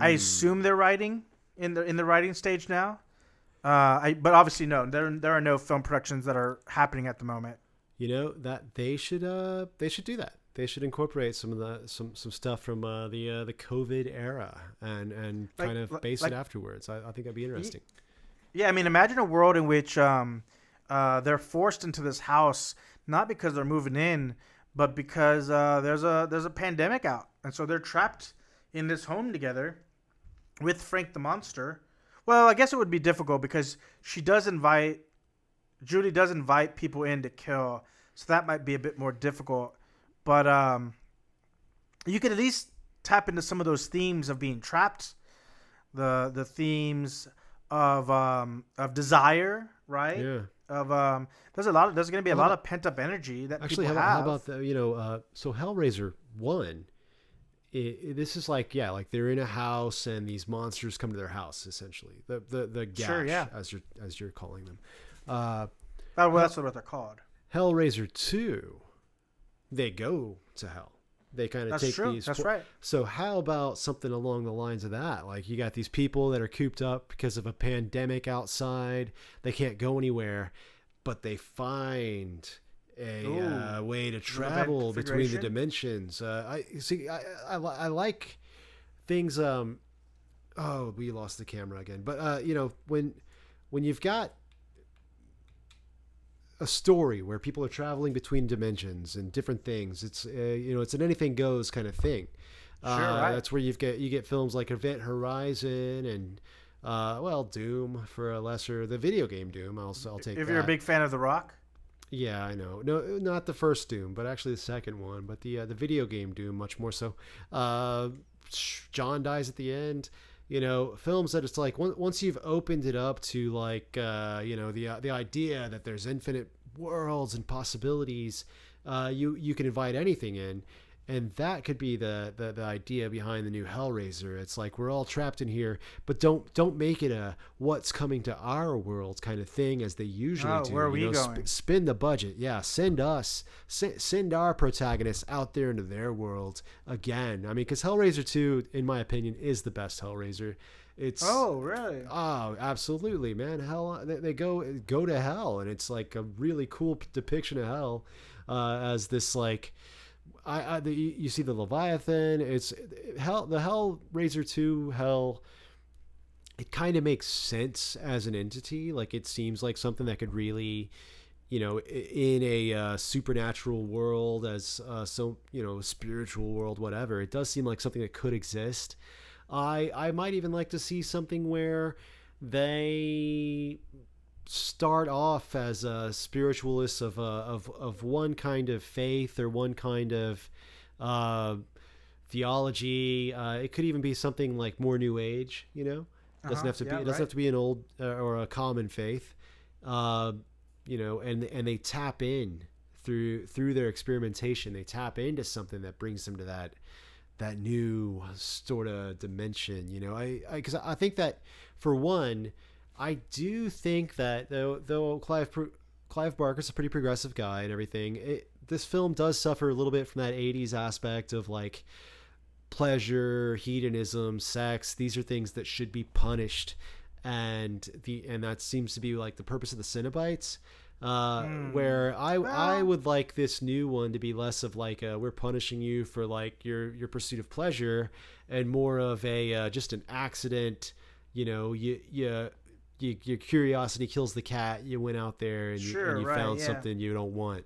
C: I assume they're writing in the writing stage now. But obviously no. There are no film productions that are happening at the moment.
B: You know that they should do that. They should incorporate some stuff from the COVID era and kind of base it afterwards. I think that'd be interesting.
C: Yeah, I mean, imagine a world in which they're forced into this house not because they're moving in, but because there's a pandemic out, and so they're trapped in this home together with Frank the Monster. Well, I guess it would be difficult because Judy does invite people in to kill, so that might be a bit more difficult. But you could at least tap into some of those themes of being trapped, the themes of desire, right?
B: Yeah.
C: There's going to be a lot of pent up energy that
B: actually
C: people have.
B: How about the so Hellraiser 1, this is like they're in a house and these monsters come to their house, essentially the gash,
C: sure, yeah.
B: as you're calling them.
C: That's what they're called.
B: Hellraiser 2, they go to hell. They kind of take these.
C: That's right.
B: So how about something along the lines of that? Like you got these people that are cooped up because of a pandemic outside. They can't go anywhere, but they find a way to travel between the dimensions. I like things. We lost the camera again. But when you've got a story where people are traveling between dimensions and different things, it's it's an anything goes kind of thing.
C: Sure, right.
B: That's where you get films like Event Horizon and Doom for a lesser, the video game Doom. I'll take that.
C: If you're a big fan of The Rock.
B: Yeah, I know. No, not the first Doom, but actually the second one. But the video game Doom, much more so. John dies at the end. Films that it's like once you've opened it up to like the idea that there's infinite worlds and possibilities, you can invite anything in, and that could be the idea behind the new Hellraiser. It's like we're all trapped in here, but don't make it a what's coming to our world kind of thing as they usually do.
C: Where are we going?
B: Spin the budget, yeah. Send our protagonists out there into their world again. I mean, because Hellraiser 2, in my opinion, is the best Hellraiser.
C: Really?
B: Oh, absolutely, man. Hell, they go to hell, and it's like a really cool depiction of hell as this like. You see the Leviathan. It's hell. The Hellraiser 2 hell. It kind of makes sense as an entity. Like it seems like something that could really, in a supernatural world, as spiritual world, whatever. It does seem like something that could exist. I might even like to see something where they start off as spiritualists of one kind of faith or one kind of theology. It could even be something like more New Age. It doesn't have to be. It doesn't have to be an old or a common faith. And they tap in through their experimentation. They tap into something that brings them to that new sort of dimension. Because I think that for one. I do think that though Clive Barker's a pretty progressive guy and everything, this film does suffer a little bit from that 80s aspect of like pleasure, hedonism, sex. These are things that should be punished, and that seems to be like the purpose of the Cenobites. Where I would like this new one to be less of like we're punishing you for like your pursuit of pleasure, and more of a just an accident. Your curiosity kills the cat. You went out there and you found something you don't want.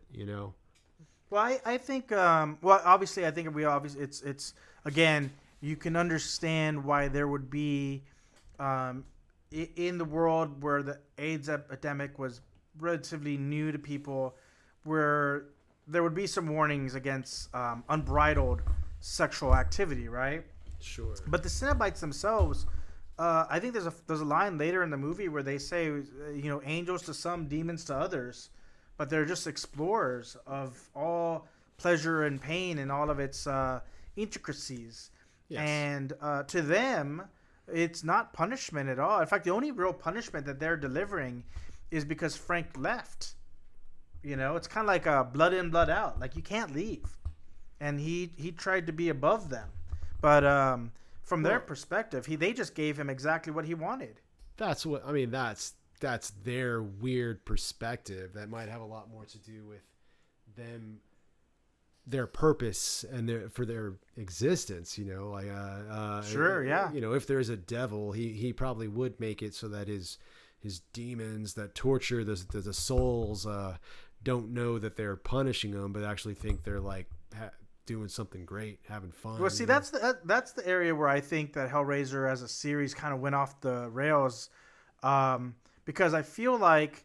C: Well, I think. Obviously, I think it's again. You can understand why there would be, in the world where the AIDS epidemic was relatively new to people, where there would be some warnings against unbridled sexual activity, right?
B: Sure.
C: But the Cenobites themselves, I think there's a line later in the movie where they say, angels to some, demons to others, but they're just explorers of all pleasure and pain and all of its intricacies. Yes. And to them, it's not punishment at all. In fact, the only real punishment that they're delivering is because Frank left. It's kind of like a blood in, blood out. Like, you can't leave. And he tried to be above them. But from their perspective, they just gave him exactly what he wanted.
B: That's what I mean. That's their weird perspective. That might have a lot more to do with them, their purpose, and for their existence.
C: Sure, yeah.
B: If there's a devil, he probably would make it so that his demons that torture the souls don't know that they're punishing them, but actually think they're like doing something great, having fun.
C: Well, see, that's the area where I think that Hellraiser as a series kind of went off the rails, because I feel like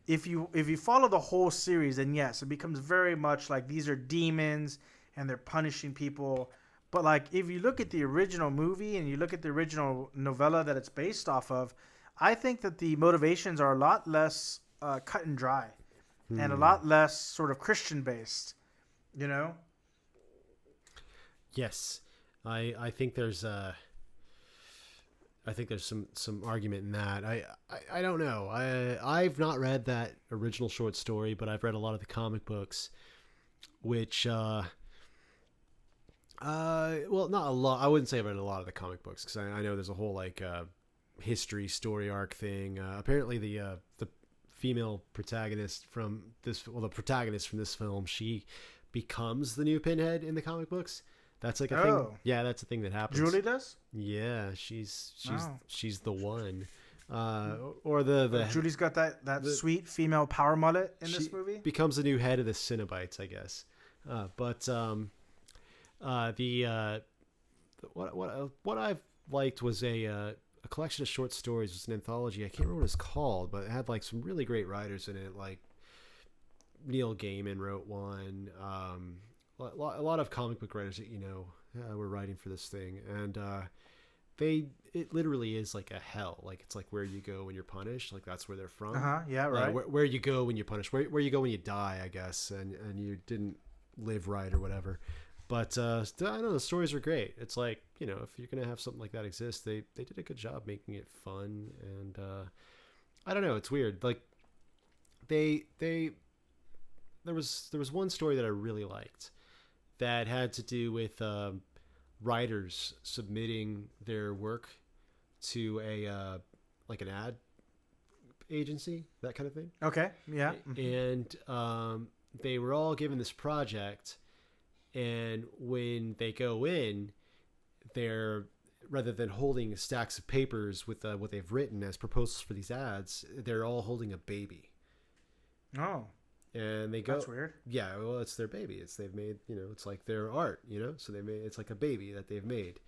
C: if you follow the whole series, then yes, it becomes very much like these are demons and they're punishing people. But like if you look at the original movie and you look at the original novella that it's based off of, I think that the motivations are a lot less cut and dry, and a lot less sort of Christian based.
B: Yes, I think there's some argument in that. I don't know. I've not read that original short story, but I've read a lot of the comic books, which well, not a lot. I wouldn't say I've read a lot of the comic books because I know there's a whole like history story arc thing. Apparently the female protagonist from the protagonist from this film, she becomes the new Pinhead in the comic books. That's like a thing. Yeah, that's a thing that happens.
C: Julie does?
B: Yeah, she's the one. Or the
C: Julie's got that sweet female power mullet in this movie.
B: Becomes the new head of the Cenobites, I guess. But what I've liked was a collection of short stories. It was an anthology. I can't remember what it's called, but it had like some really great writers in it. Like Neil Gaiman wrote one. A lot of comic book writers that were writing for this thing, and it literally is like a hell. Like it's like where you go when you're punished. Like that's where they're from.
C: Yeah, right.
B: Where you go when you're punished. Where you go when you die, I guess, and you didn't live right or whatever. But I know the stories are great. It's like if you're gonna have something like that exist, they did a good job making it fun, and I don't know. It's weird. Like there was one story that I really liked that had to do with writers submitting their work to a like an ad agency, that kind of thing.
C: Okay, yeah.
B: And they were all given this project, and when they go in, they're, rather than holding stacks of papers with what they've written as proposals for these ads, they're all holding a baby.
C: Oh.
B: And they go.
C: That's weird.
B: Yeah, well, it's their baby. They've made. It's like their art. So they made. It's like a baby that they've made.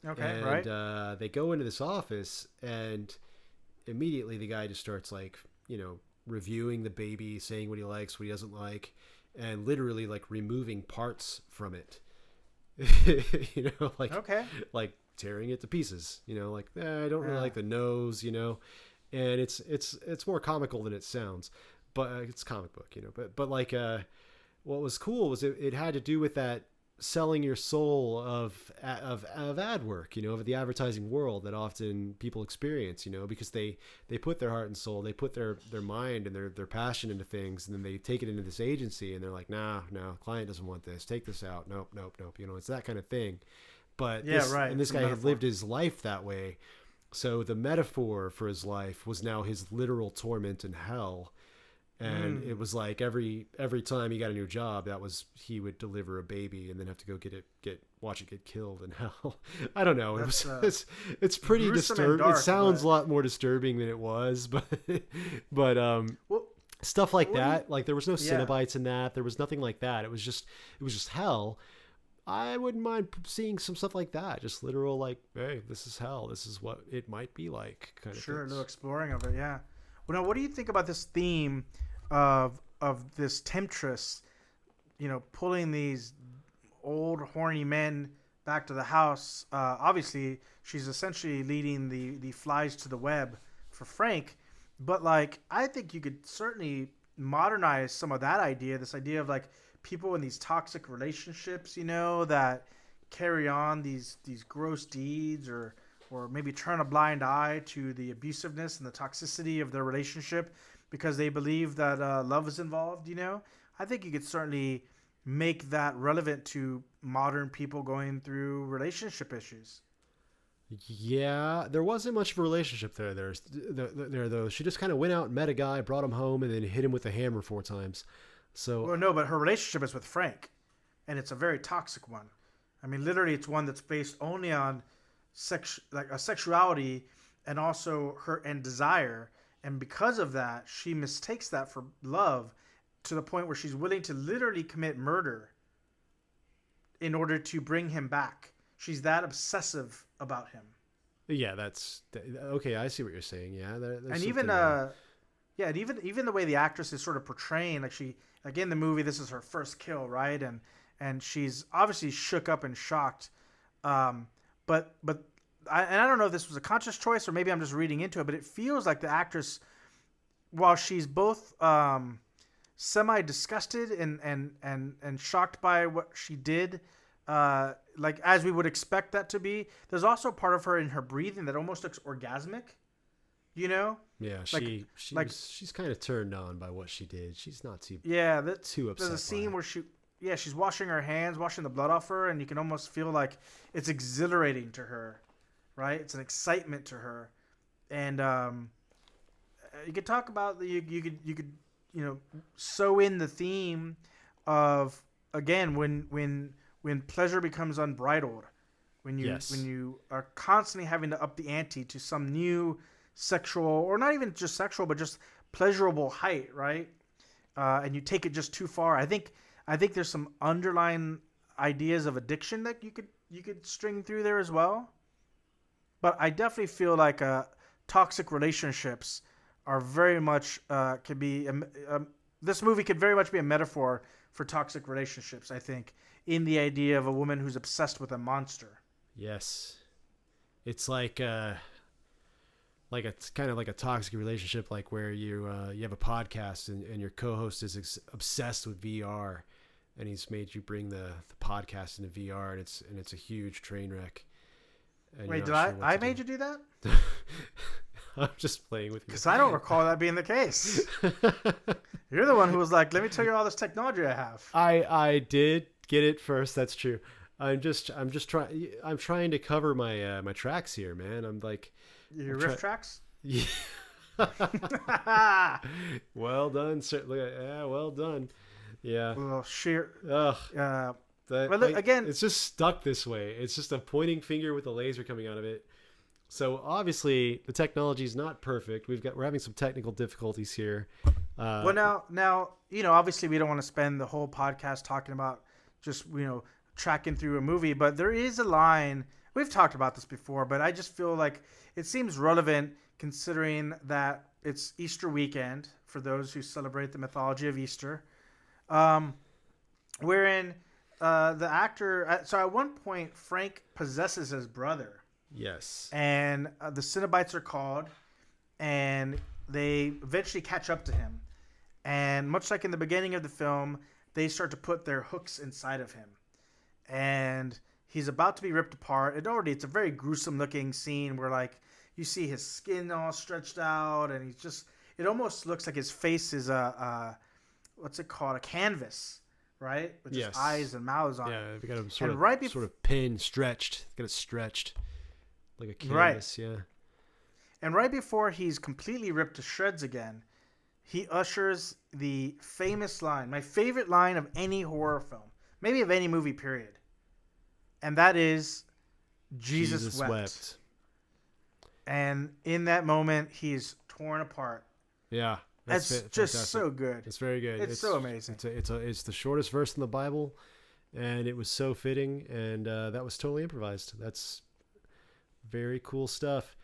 C: Okay,
B: and,
C: right.
B: They go into this office, and immediately the guy just starts like reviewing the baby, saying what he likes, what he doesn't like, and literally like removing parts from it. Like
C: okay,
B: like tearing it to pieces. Like I don't really like the nose. And it's more comical than it sounds. But it's comic book, but like, what was cool was it had to do with that selling your soul of ad work, of the advertising world that often people experience, because they put their heart and soul, they put their mind and their passion into things, and then they take it into this agency and they're like, no, client doesn't want this, take this out. Nope. It's that kind of thing. But
C: right.
B: And this guy had lived his life that way. So the metaphor for his life was now his literal torment in hell. And it was like every time he got a new job, he would deliver a baby and then have to go watch it get killed in hell. I don't know. It's pretty disturbing. It sounds a lot more disturbing than it was, but stuff like that. Like there was no Cenobites in that. There was nothing like that. It was just hell. I wouldn't mind seeing some stuff like that. Just literal like, hey, this is hell. This is what it might be like. Kind of.
C: Sure, a little exploring of it. Yeah. Well, now, what do you think about this theme of this temptress, pulling these old horny men back to the house? Obviously, she's essentially leading the flies to the web for Frank, but like I think you could certainly modernize some of that idea. This idea of like people in these toxic relationships, that carry on these gross deeds or maybe turn a blind eye to the abusiveness and the toxicity of their relationship because they believe that love is involved. I think you could certainly make that relevant to modern people going through relationship issues.
B: Yeah, there wasn't much of a relationship there. There though. She just kind of went out and met a guy, brought him home, and then hit him with a hammer 4 times. So,
C: Well, no, but her relationship is with Frank, and it's a very toxic one. I mean, literally, it's one that's based only on sexuality and also her and desire, and because of that, she mistakes that for love to the point where she's willing to literally commit murder in order to bring him back. She's that obsessive about him.
B: yeah, that's okay. I see what you're saying. Yeah,
C: And even even the way the actress is sort of portraying, like in the movie, this is her first kill, right? And she's obviously shook up and shocked. But I don't know if this was a conscious choice or maybe I'm just reading into it, but it feels like the actress, while she's both semi disgusted and shocked by what she did, like as we would expect that to be, there's also part of her in her breathing that almost looks orgasmic.
B: Yeah,
C: like
B: she's kind of turned on by what she did. She's not too
C: too
B: upset.
C: There's a scene
B: by it.
C: where she's washing her hands, washing the blood off her, and you can almost feel like it's exhilarating to her, right? It's an excitement to her, and you could talk about you could sew in the theme of, again, when pleasure becomes unbridled, when you are constantly having to up the ante to some new sexual, or not even just sexual, but just pleasurable height, right? And you take it just too far. I think there's some underlying ideas of addiction that you could string through there as well. But I definitely feel like toxic relationships are very much could be. This movie could very much be a metaphor for toxic relationships, I think, in the idea of a woman who's obsessed with a monster.
B: Yes, it's like it's kind of like a toxic relationship, like where you have a podcast and your co-host is obsessed with VR, and he's made you bring the podcast into VR, and it's a huge train wreck. And
C: wait, did I made you do that?
B: I'm just playing with you
C: because I don't recall that being the case. You're the one who was like, "Let me tell you all this technology I have."
B: I did get it first. That's true. I'm trying to cover my tracks here, man. I'm like.
C: Your riff tracks?
B: Yeah. Well done, sir. Yeah, well done. Yeah.
C: Well, sheer.
B: Ugh.
C: Again,
B: it's just stuck this way. It's just a pointing finger with a laser coming out of it. So obviously the technology is not perfect. We're having some technical difficulties here.
C: Well, now obviously we don't want to spend the whole podcast talking about just tracking through a movie, but there is a line. We've talked about this before, but I just feel like it seems relevant considering that it's Easter weekend for those who celebrate the mythology of Easter, wherein the actor. So at one point, Frank possesses his brother.
B: Yes.
C: And the Cenobites are called, and they eventually catch up to him. And much like in the beginning of the film, they start to put their hooks inside of him, and he's about to be ripped apart. It's a very gruesome looking scene where like you see his skin all stretched out, and it almost looks like his face is what's it called? A canvas, right? With just eyes and mouths on it.
B: Yeah, we got him sort of pinned, stretched. Got it stretched like a canvas, right. Yeah.
C: And right before he's completely ripped to shreds again, he ushers the famous line, my favorite line of any horror film, maybe of any movie period. And that is, Jesus wept. And in that moment, he's torn apart.
B: Yeah.
C: That's just fantastic. So good.
B: It's very good.
C: It's so amazing.
B: It's the shortest verse in the Bible, and it was so fitting, and that was totally improvised. That's very cool stuff.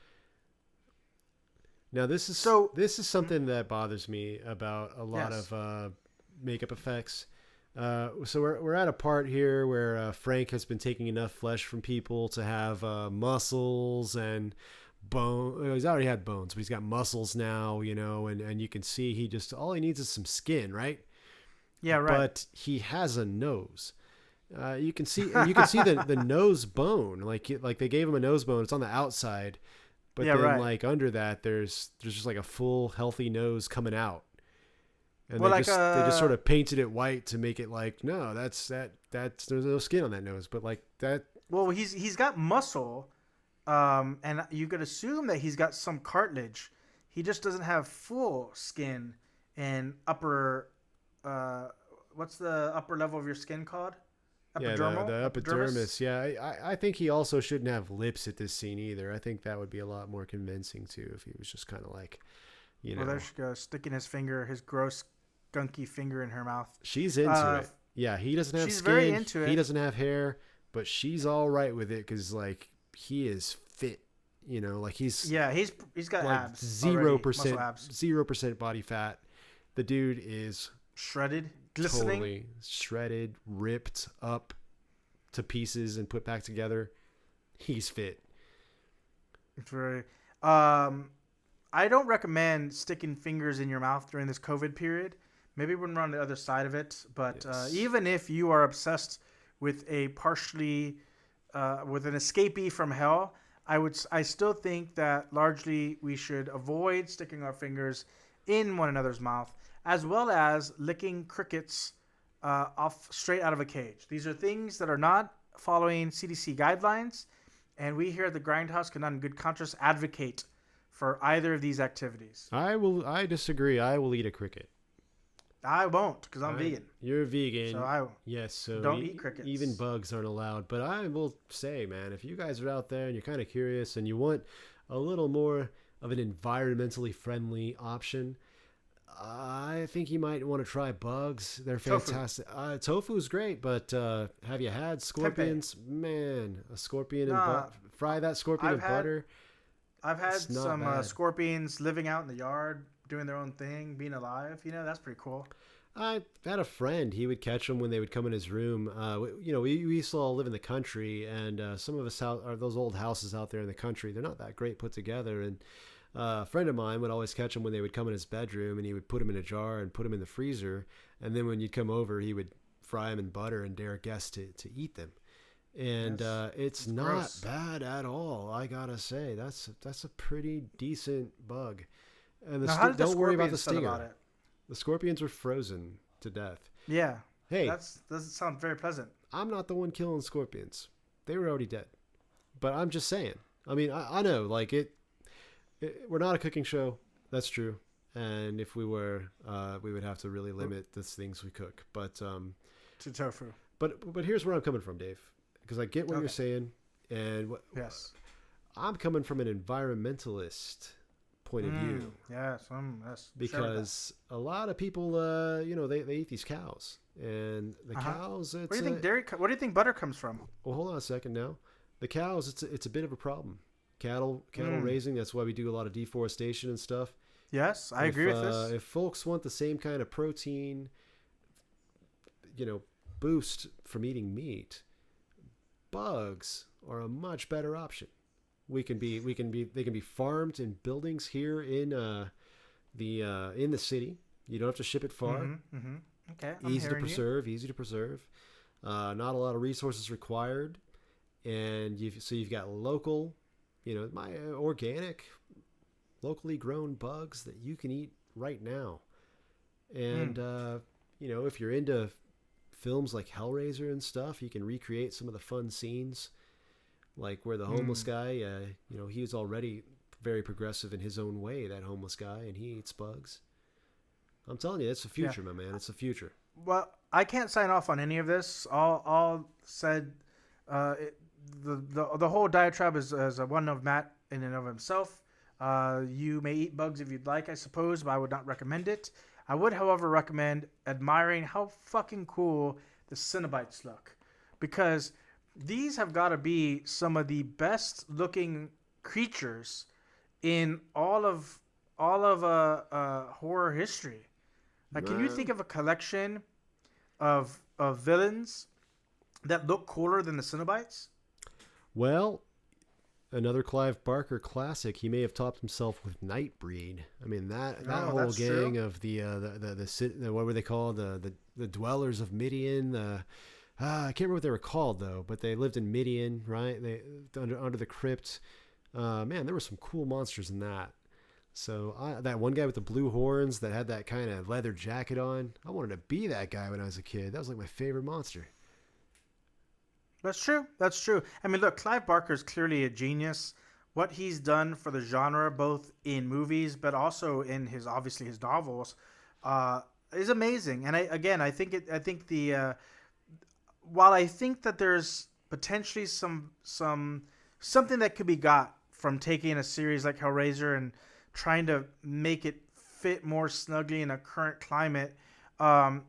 B: Now this is something that bothers me about a lot of makeup effects. So we're at a part here where Frank has been taking enough flesh from people to have muscles and bone. He's already had bones, but he's got muscles now, and you can see all he needs is some skin, right?
C: Yeah, right.
B: But he has a nose. You can see the nose bone, like they gave him a nose bone. It's on the outside, but then like under that, there's just like a full healthy nose coming out. And they just sort of painted it white to make it like, no, that's there's no skin on that nose, but like that.
C: Well, he's got muscle, and you could assume that he's got some cartilage. He just doesn't have full skin and upper. What's the upper level of your skin called? Epidermal?
B: Yeah, the epidermis. Yeah, I think he also shouldn't have lips at this scene either. I think that would be a lot more convincing too if he was just kind of like,
C: Well, there she goes, sticking his gross, gunky finger in her mouth.
B: She's into it. Yeah, he doesn't have skin. She's very into it. He doesn't have hair, but she's all right with it because like he is fit. Like he's got like abs. 0% body fat. The dude is
C: shredded, glistening,
B: totally shredded, ripped up to pieces and put back together. He's fit.
C: It's very. I don't recommend sticking fingers in your mouth during this COVID period. Maybe when we're on the other side of it. But even if you are obsessed with with an escapee from hell, I still think that largely we should avoid sticking our fingers in one another's mouth, as well as licking crickets off straight out of a cage. These are things that are not following CDC guidelines, and we here at the Grindhouse cannot in good conscience advocate for either of these activities.
B: I disagree. I will eat a cricket.
C: I won't, because I'm vegan.
B: You're vegan.
C: So
B: so
C: don't eat crickets.
B: Even bugs aren't allowed. But I will say, man, if you guys are out there and you're kind of curious and you want a little more of an environmentally friendly option, I think you might want to try bugs. They're fantastic. Tofu is great, but have you had scorpions? Tempeh. Man, a scorpion and fry that scorpion in butter.
C: I've had some scorpions living out in the yard, doing their own thing, being alive. That's pretty cool.
B: I had a friend. He would catch them when they would come in his room. We used to all live in the country, and some of us are those old houses out there in the country. They're not that great put together, and a friend of mine would always catch them when they would come in his bedroom, and he would put them in a jar and put them in the freezer. And then when you'd come over, he would fry them in butter and dare guests to eat them. And it's not gross. Bad at all. I gotta say, that's a pretty decent bug. And don't worry about the stinger. The scorpions were frozen to death.
C: Yeah.
B: Hey,
C: that doesn't sound very pleasant.
B: I'm not the one killing scorpions. They were already dead. But I'm just saying. I mean, I know, like we're not a cooking show. That's true. And if we were, we would have to really limit the things we cook. But
C: to tofu.
B: But here's where I'm coming from, Dave, because I get what you're saying, and I'm coming from an environmentalist point of view.
C: Yes,
B: because a lot of people, they eat these cows, and the cows.
C: Where do you think What do you think butter comes from?
B: Well, hold on a second now. The cows, it's a bit of a problem. Cattle raising. That's why we do a lot of deforestation and stuff.
C: Yes, I agree with this.
B: If folks want the same kind of protein, boost from eating meat, bugs are a much better option. They can be farmed in buildings here in the city. You don't have to ship it far.
C: Mm-hmm, mm-hmm. Okay,
B: easy to preserve. Not a lot of resources required, and you've got local, organic, locally grown bugs that you can eat right now. And if you're into films like Hellraiser and stuff, you can recreate some of the fun scenes. Like where the homeless guy, he was already very progressive in his own way, that homeless guy, and he eats bugs. I'm telling you, it's the future, my man. It's the future.
C: Well, I can't sign off on any of this. All said, the whole diatribe is a one of Matt in and of himself. You may eat bugs if you'd like, I suppose, but I would not recommend it. I would, however, recommend admiring how fucking cool the Cenobites look, because these have got to be some of the best looking creatures in all of all of horror history. Like, can you think
B: Man.
C: of a collection of villains that look cooler than the Cenobites?
B: Well, another Clive Barker classic. He may have topped himself with Nightbreed. I mean that
C: Oh,
B: whole
C: that's true.
B: gang of the what were they called, the dwellers of Midian. I can't remember what they were called though, but they lived in Midian, right? They under the crypt. Man, there were some cool monsters in that. So that one guy with the blue horns that had that kind of leather jacket on, I wanted to be that guy when I was a kid. That was like my favorite monster.
C: That's true. That's true. I mean, look, Clive Barker is clearly a genius. What he's done for the genre, both in movies but also in his obviously his novels, uh, is amazing. And I think it. I think the while I think that there's potentially something that could be got from taking a series like Hellraiser and trying to make it fit more snugly in a current climate,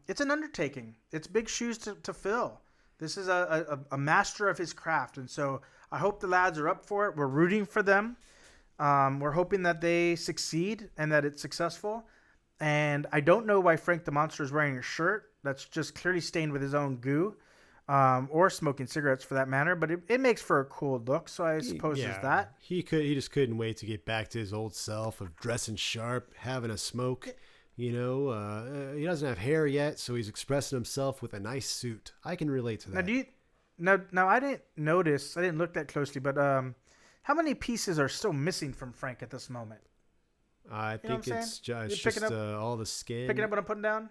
C: it's an undertaking. It's big shoes to fill. This is a master of his craft, and so I hope the lads are up for it. We're rooting for them. We're hoping that they succeed and that it's successful. And I don't know why Frank the Monster is wearing a shirt that's just clearly stained with his own goo, or smoking cigarettes for that matter. But it makes for a cool look, so I suppose there's that.
B: He just couldn't wait to get back to his old self of dressing sharp, having a smoke. He doesn't have hair yet, so he's expressing himself with a nice suit. I can relate to
C: Now,
B: that.
C: now I didn't notice. I didn't look that closely, but how many pieces are still missing from Frank at this moment?
B: I
C: You know what
B: think
C: I'm
B: it's
C: saying?
B: just,
C: You picking up
B: all the skin.
C: picking up what I'm putting down?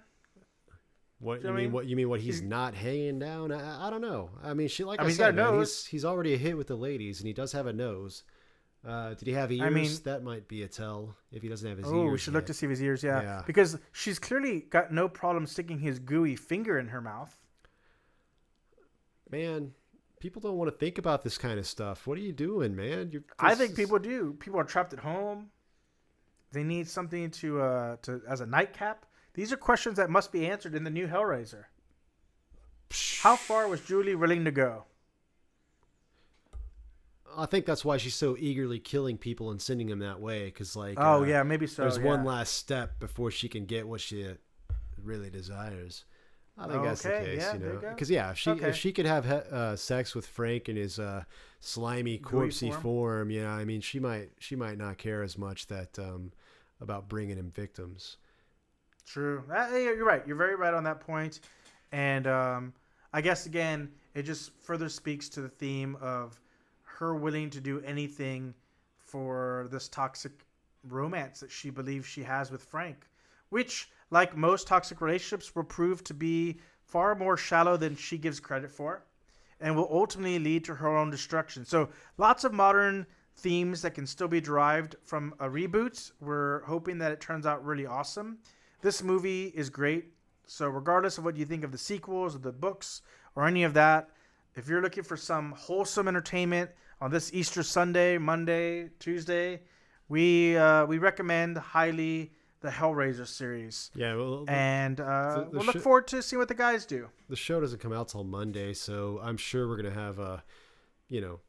B: What
C: You
B: you
C: know what I
B: mean?
C: mean?
B: What you mean? What he's not hanging down? I don't know. I mean, like
C: I
B: I
C: mean, he's got
B: said,
C: a
B: man,
C: nose.
B: he's already a hit with the ladies, and he does have a nose. Did he have ears?
C: I mean,
B: that might be a tell if he doesn't have his
C: oh,
B: ears.
C: we should look to
B: yet.
C: see if his ears. Yeah,
B: Yeah.
C: because she's clearly got no problem sticking his gooey finger in her mouth.
B: Man, people don't want to think about this kind of stuff. What are you doing, man?
C: I think people do. People are trapped at home. They need something to as a nightcap. These are questions that must be answered in the new Hellraiser. How far was Julie willing to go?
B: I think that's why she's so eagerly killing people and sending them that way. Because
C: Oh yeah, maybe so.
B: there's
C: yeah.
B: one last step before she can get what she really desires. I think that's the
C: Okay,
B: case,
C: yeah,
B: you
C: there
B: know.
C: you go.
B: Because
C: Okay.
B: if she could have sex with Frank in his slimy,
C: Gooey
B: corpsey
C: form.
B: form, I mean, she might not care as much that about bringing him victims.
C: True. You're right. You're very right on that point. And I guess again, it just further speaks to the theme of her willing to do anything for this toxic romance that she believes she has with Frank, which, like most toxic relationships, will prove to be far more shallow than she gives credit for, and will ultimately lead to her own destruction. So, lots of modern themes that can still be derived from a reboot. We're hoping that it turns out really awesome. This movie is great. So, regardless of what you think of the sequels or the books or any of that, if you're looking for some wholesome entertainment on this Easter Sunday, Monday, Tuesday, we recommend highly the Hellraiser series.
B: Yeah, well,
C: And
B: the
C: we'll look forward to seeing what the guys do.
B: the show doesn't come out till Monday, so I'm sure we're gonna have you know,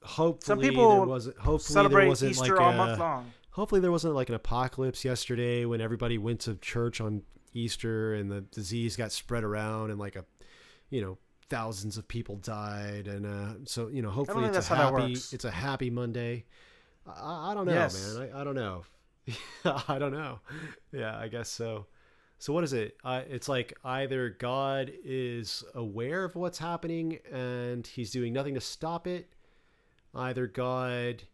B: hopefully
C: Some people
B: there wasn't
C: celebrate
B: there wasn't
C: Easter
B: like
C: all month long.
B: hopefully there wasn't like an apocalypse yesterday when everybody went to church on Easter and the disease got spread around and thousands of people died, and so hopefully
C: think
B: it's
C: that's
B: a
C: how that
B: happy
C: works.
B: it's a happy Monday. I don't know,
C: Yes.
B: man. I don't know. I don't know. Yeah, I guess so. So what is it? It's like either God is aware of what's happening and he's doing nothing to stop it. Either God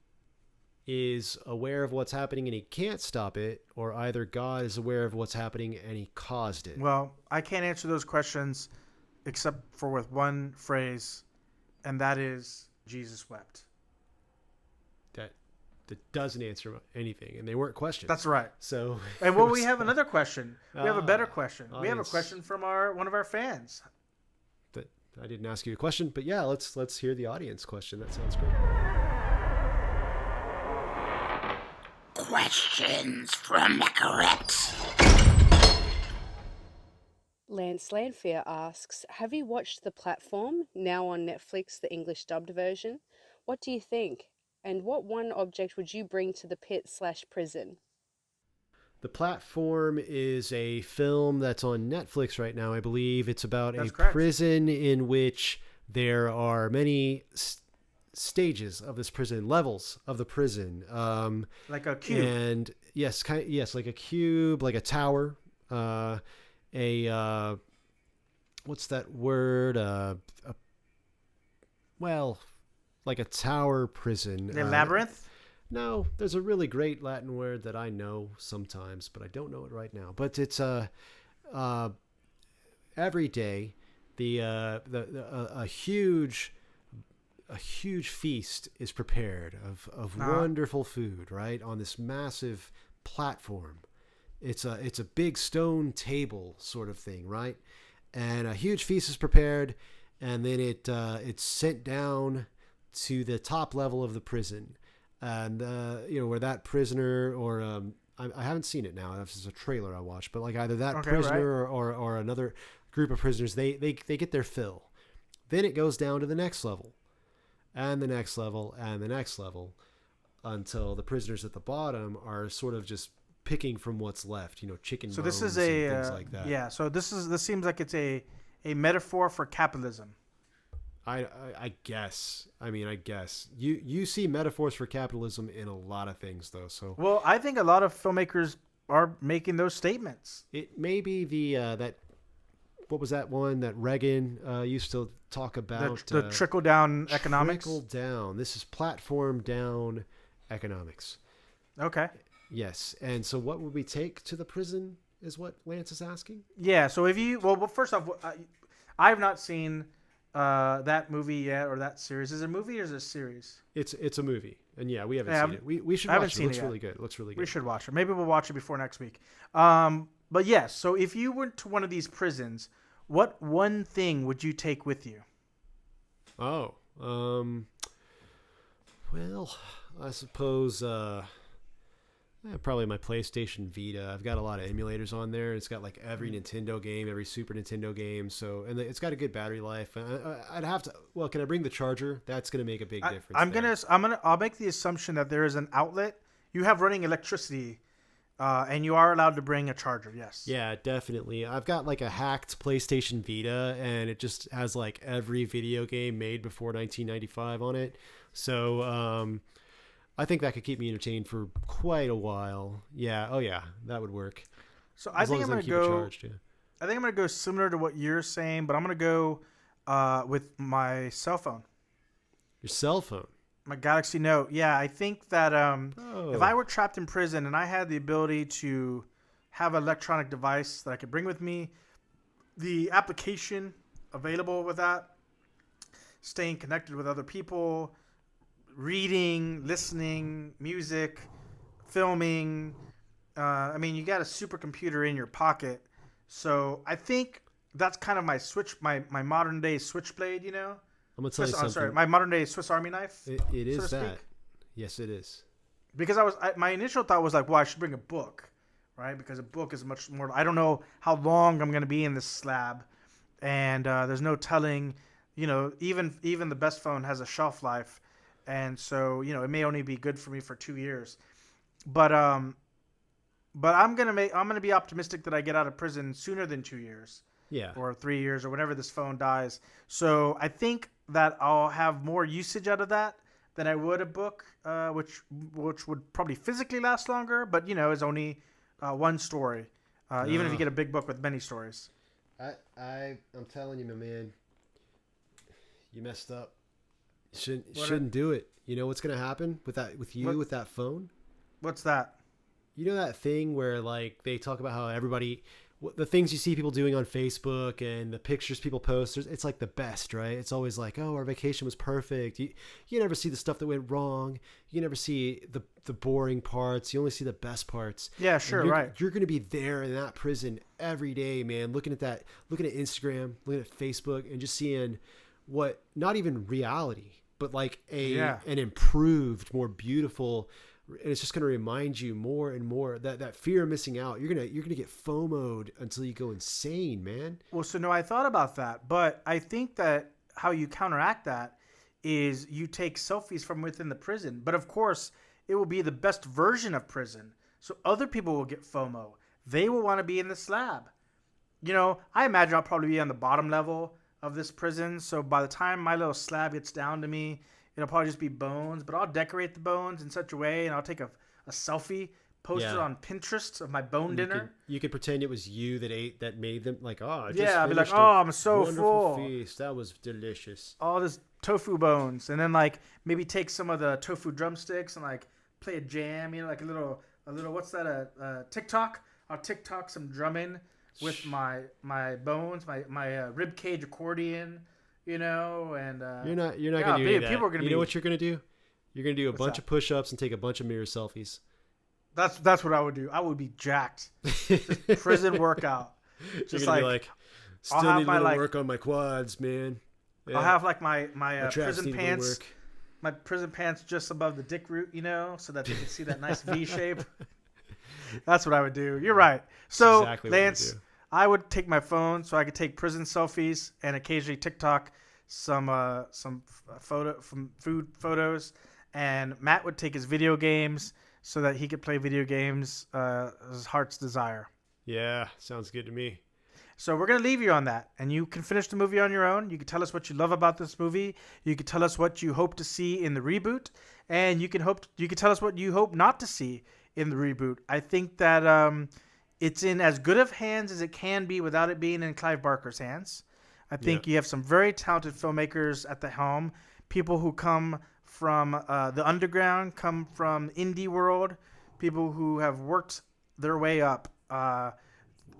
B: is aware of what's happening and he can't stop it, or either God is aware of what's happening and he caused it.
C: Well, I can't answer those questions except for with one phrase, and that is Jesus wept.
B: That doesn't answer anything, and they weren't questions.
C: That's right.
B: So,
C: And well, we have another question. We have a better question. We have a
B: audience.
C: question from one of our fans.
B: That I didn't ask you a question, but yeah, let's hear the audience question. That sounds great.
D: Questions from Macaret.
E: Lance Lanfear asks, have you watched The Platform, now on Netflix, the English dubbed version? What do you think? And what one object would you bring to the pit/prison?
B: The Platform is a film that's on Netflix right now, I believe. It's about
C: That's
B: a
C: correct.
B: prison in which there are many stages of this prison, levels of the prison.
C: Like a cube.
B: And yes, like a cube, like a tower. What's that word? Like a tower prison.
C: The labyrinth?
B: No, there's a really great Latin word that I know sometimes, but I don't know it right now. But it's every day a huge feast is prepared of wonderful food, right, on this massive platform. It's a big stone table sort of thing, right? And a huge feast is prepared, and then it's sent down to the top level of the prison. And where that prisoner, or I haven't seen it now. This is a trailer I watched, but like either that prisoner or another group of prisoners, they get their fill. Then it goes down to the next level, and the next level, and the next level, until the prisoners at the bottom are sort of just picking from what's left. Chicken.
C: So
B: bones
C: this is
B: and things like that.
C: Yeah. So this seems like it's a metaphor for capitalism.
B: I guess. I mean, I guess you see metaphors for capitalism in a lot of things, though. So
C: Well, I think a lot of filmmakers are making those statements.
B: it may be that. What was that one that Reagan used to talk about?
C: The trickle down economics.
B: Trickle down. This is platform down economics.
C: Okay.
B: Yes. And so, what would we take to the prison? Is what Lance is asking.
C: Yeah. So if you first off, I have not seen that movie yet, or that series. Is it a movie or is it a series?
B: It's a movie, and yeah, we haven't seen it. We should
C: I
B: watch
C: haven't
B: it.
C: seen
B: It looks
C: it
B: really
C: yet.
B: good. It looks really good.
C: We should watch it. Maybe we'll watch it before next week. But yes. So if you went to one of these prisons, what one thing would you take with you?
B: Oh, well, I suppose probably my PlayStation Vita. I've got a lot of emulators on there. It's got like every Nintendo game, every Super Nintendo game. So, and it's got a good battery life. I'd have to. Well, can I bring the charger? That's gonna make a big difference.
C: I'll make the assumption that there is an outlet. You have running electricity, and you are allowed to bring a charger. Yes.
B: Yeah, definitely. I've got like a hacked PlayStation Vita, and it just has like every video game made before 1995 on it. So, I think that could keep me entertained for quite a while. Yeah. Oh, yeah. That would work.
C: So I think I'm going to go.
B: Charged, yeah.
C: I think I'm going to go similar to what you're saying, but I'm going to go with my cell phone,
B: Your cell phone.
C: my Galaxy Note. Yeah, I think that if I were trapped in prison and I had the ability to have an electronic device that I could bring with me, the application available with that, staying connected with other people, reading, listening, music, filming. I mean, you got a supercomputer in your pocket. So I think that's kind of my modern day switchblade,
B: I'm going to tell you something.
C: Sorry, my modern day Swiss Army knife.
B: It is
C: so to
B: that.
C: speak.
B: Yes, it is.
C: Because my initial thought was like, well, I should bring a book, right? Because a book is much more. I don't know how long I'm going to be in this slab, and there's no telling. Even the best phone has a shelf life, and so it may only be good for me for 2 years. But I'm gonna be optimistic that I get out of prison sooner than 2 years.
B: Yeah.
C: Or 3 years, or whenever this phone dies. So I think that I'll have more usage out of that than I would a book, which would probably physically last longer, but is only one story. Even if you get a big book with many stories.
B: I'm telling you, my man, you messed up. You shouldn't do it. You know what's gonna happen with that phone?
C: What's that?
B: You know that thing where like they talk about how everybody, the things you see people doing on Facebook and the pictures people post, it's like the best, right? It's always like, oh, our vacation was perfect. You never see the stuff that went wrong. You never see the boring parts. You only see the best parts.
C: Yeah, sure, right.
B: You're going to be there in that prison every day, man, looking at Instagram, looking at Facebook, and just seeing what, not even reality, but like an improved, more beautiful. And it's just going to remind you more and more that fear of missing out. You're gonna get FOMO'd until you go insane, man.
C: Well, so no, I thought about that, but I think that how you counteract that is you take selfies from within the prison. But of course, it will be the best version of prison. So other people will get FOMO. They will want to be in the slab. You know, I imagine I'll probably be on the bottom level of this prison. So by the time my little slab gets down to me, it'll probably just be bones. But I'll decorate the bones in such a way, and I'll take a selfie, post it on Pinterest of my bone dinner.
B: You could pretend it was you that made them. Like, oh, I just
C: I'll be like,
B: finished a
C: I'm so
B: wonderful
C: full.
B: feast. That was delicious.
C: All this tofu bones, and then like maybe take some of the tofu drumsticks and like play a jam. You know, like a little what's that? TikTok. I'll TikTok some drumming with my bones, my rib cage accordion, you know, and
B: you're not gonna do any of that.
C: People are gonna
B: you know what you're gonna do? You're gonna do a bunch
C: that?
B: of push-ups and take a bunch of mirror selfies.
C: That's what I would do. I would be jacked. Just prison workout. Just
B: you're gonna be like, still need a little work on my quads, man. Yeah.
C: I'll have like my prison
B: need
C: pants, my prison pants just above the dick root, you know, so that they can see that nice V shape. That's what I would do. You're right. So,
B: exactly
C: Lance, I would take my phone so I could take prison selfies and occasionally TikTok some food photos, and Matt would take his video games so that he could play video games his heart's desire.
B: Yeah, sounds good to me.
C: So we're going to leave you on that, and you can finish the movie on your own. You can tell us what you love about this movie. You can tell us what you hope to see in the reboot, and you can tell us what you hope not to see in the reboot. I think that it's in as good of hands as it can be without it being in Clive Barker's hands. I think you have some very talented filmmakers at the helm, people who come from the underground, come from indie world, people who have worked their way up.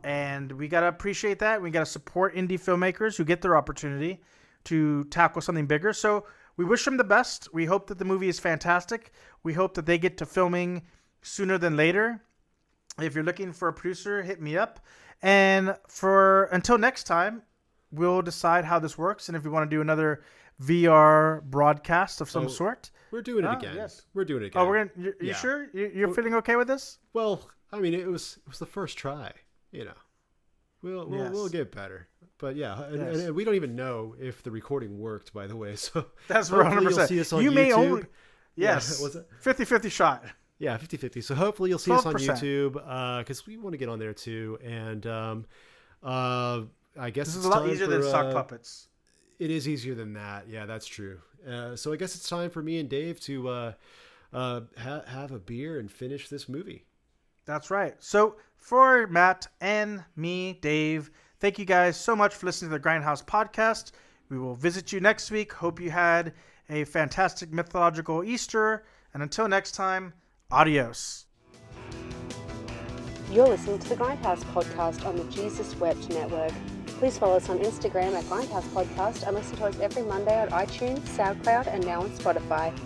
C: And we got to appreciate that. We got to support indie filmmakers who get their opportunity to tackle something bigger. So we wish them the best. We hope that the movie is fantastic. We hope that they get to filming sooner than later. If you're looking for a producer, hit me up. And until next time, we'll decide how this works and if we want to do another VR broadcast of some sort.
B: We're doing it again.
C: Yes.
B: We're doing it again.
C: Oh, you sure? You're feeling okay with this?
B: Well, I mean, it was the first try. You know, we'll get better. But yeah, and we don't even know if the recording worked, by the way. So
C: that's 100%.
B: You'll see us on
C: you
B: YouTube.
C: May only yes,
B: was it
C: 50-50 shot.
B: Yeah, 50-50. So hopefully you'll see us on
C: 12%.
B: YouTube because we want to get on there too. And I guess
C: this is a lot easier than sock puppets.
B: It is easier than that. Yeah, that's true. So I guess it's time for me and Dave to have a beer and finish this movie.
C: That's right. So for Matt and me, Dave, thank you guys so much for listening to the Grindhaus Podcast. We will visit you next week. Hope you had a fantastic mythological Easter. And until next time, adios.
E: You're listening to the Grindhaus Podcast on the Jesus Wept Network. Please follow us on Instagram at Grindhaus Podcast and listen to us every Monday on iTunes, SoundCloud, and now on Spotify.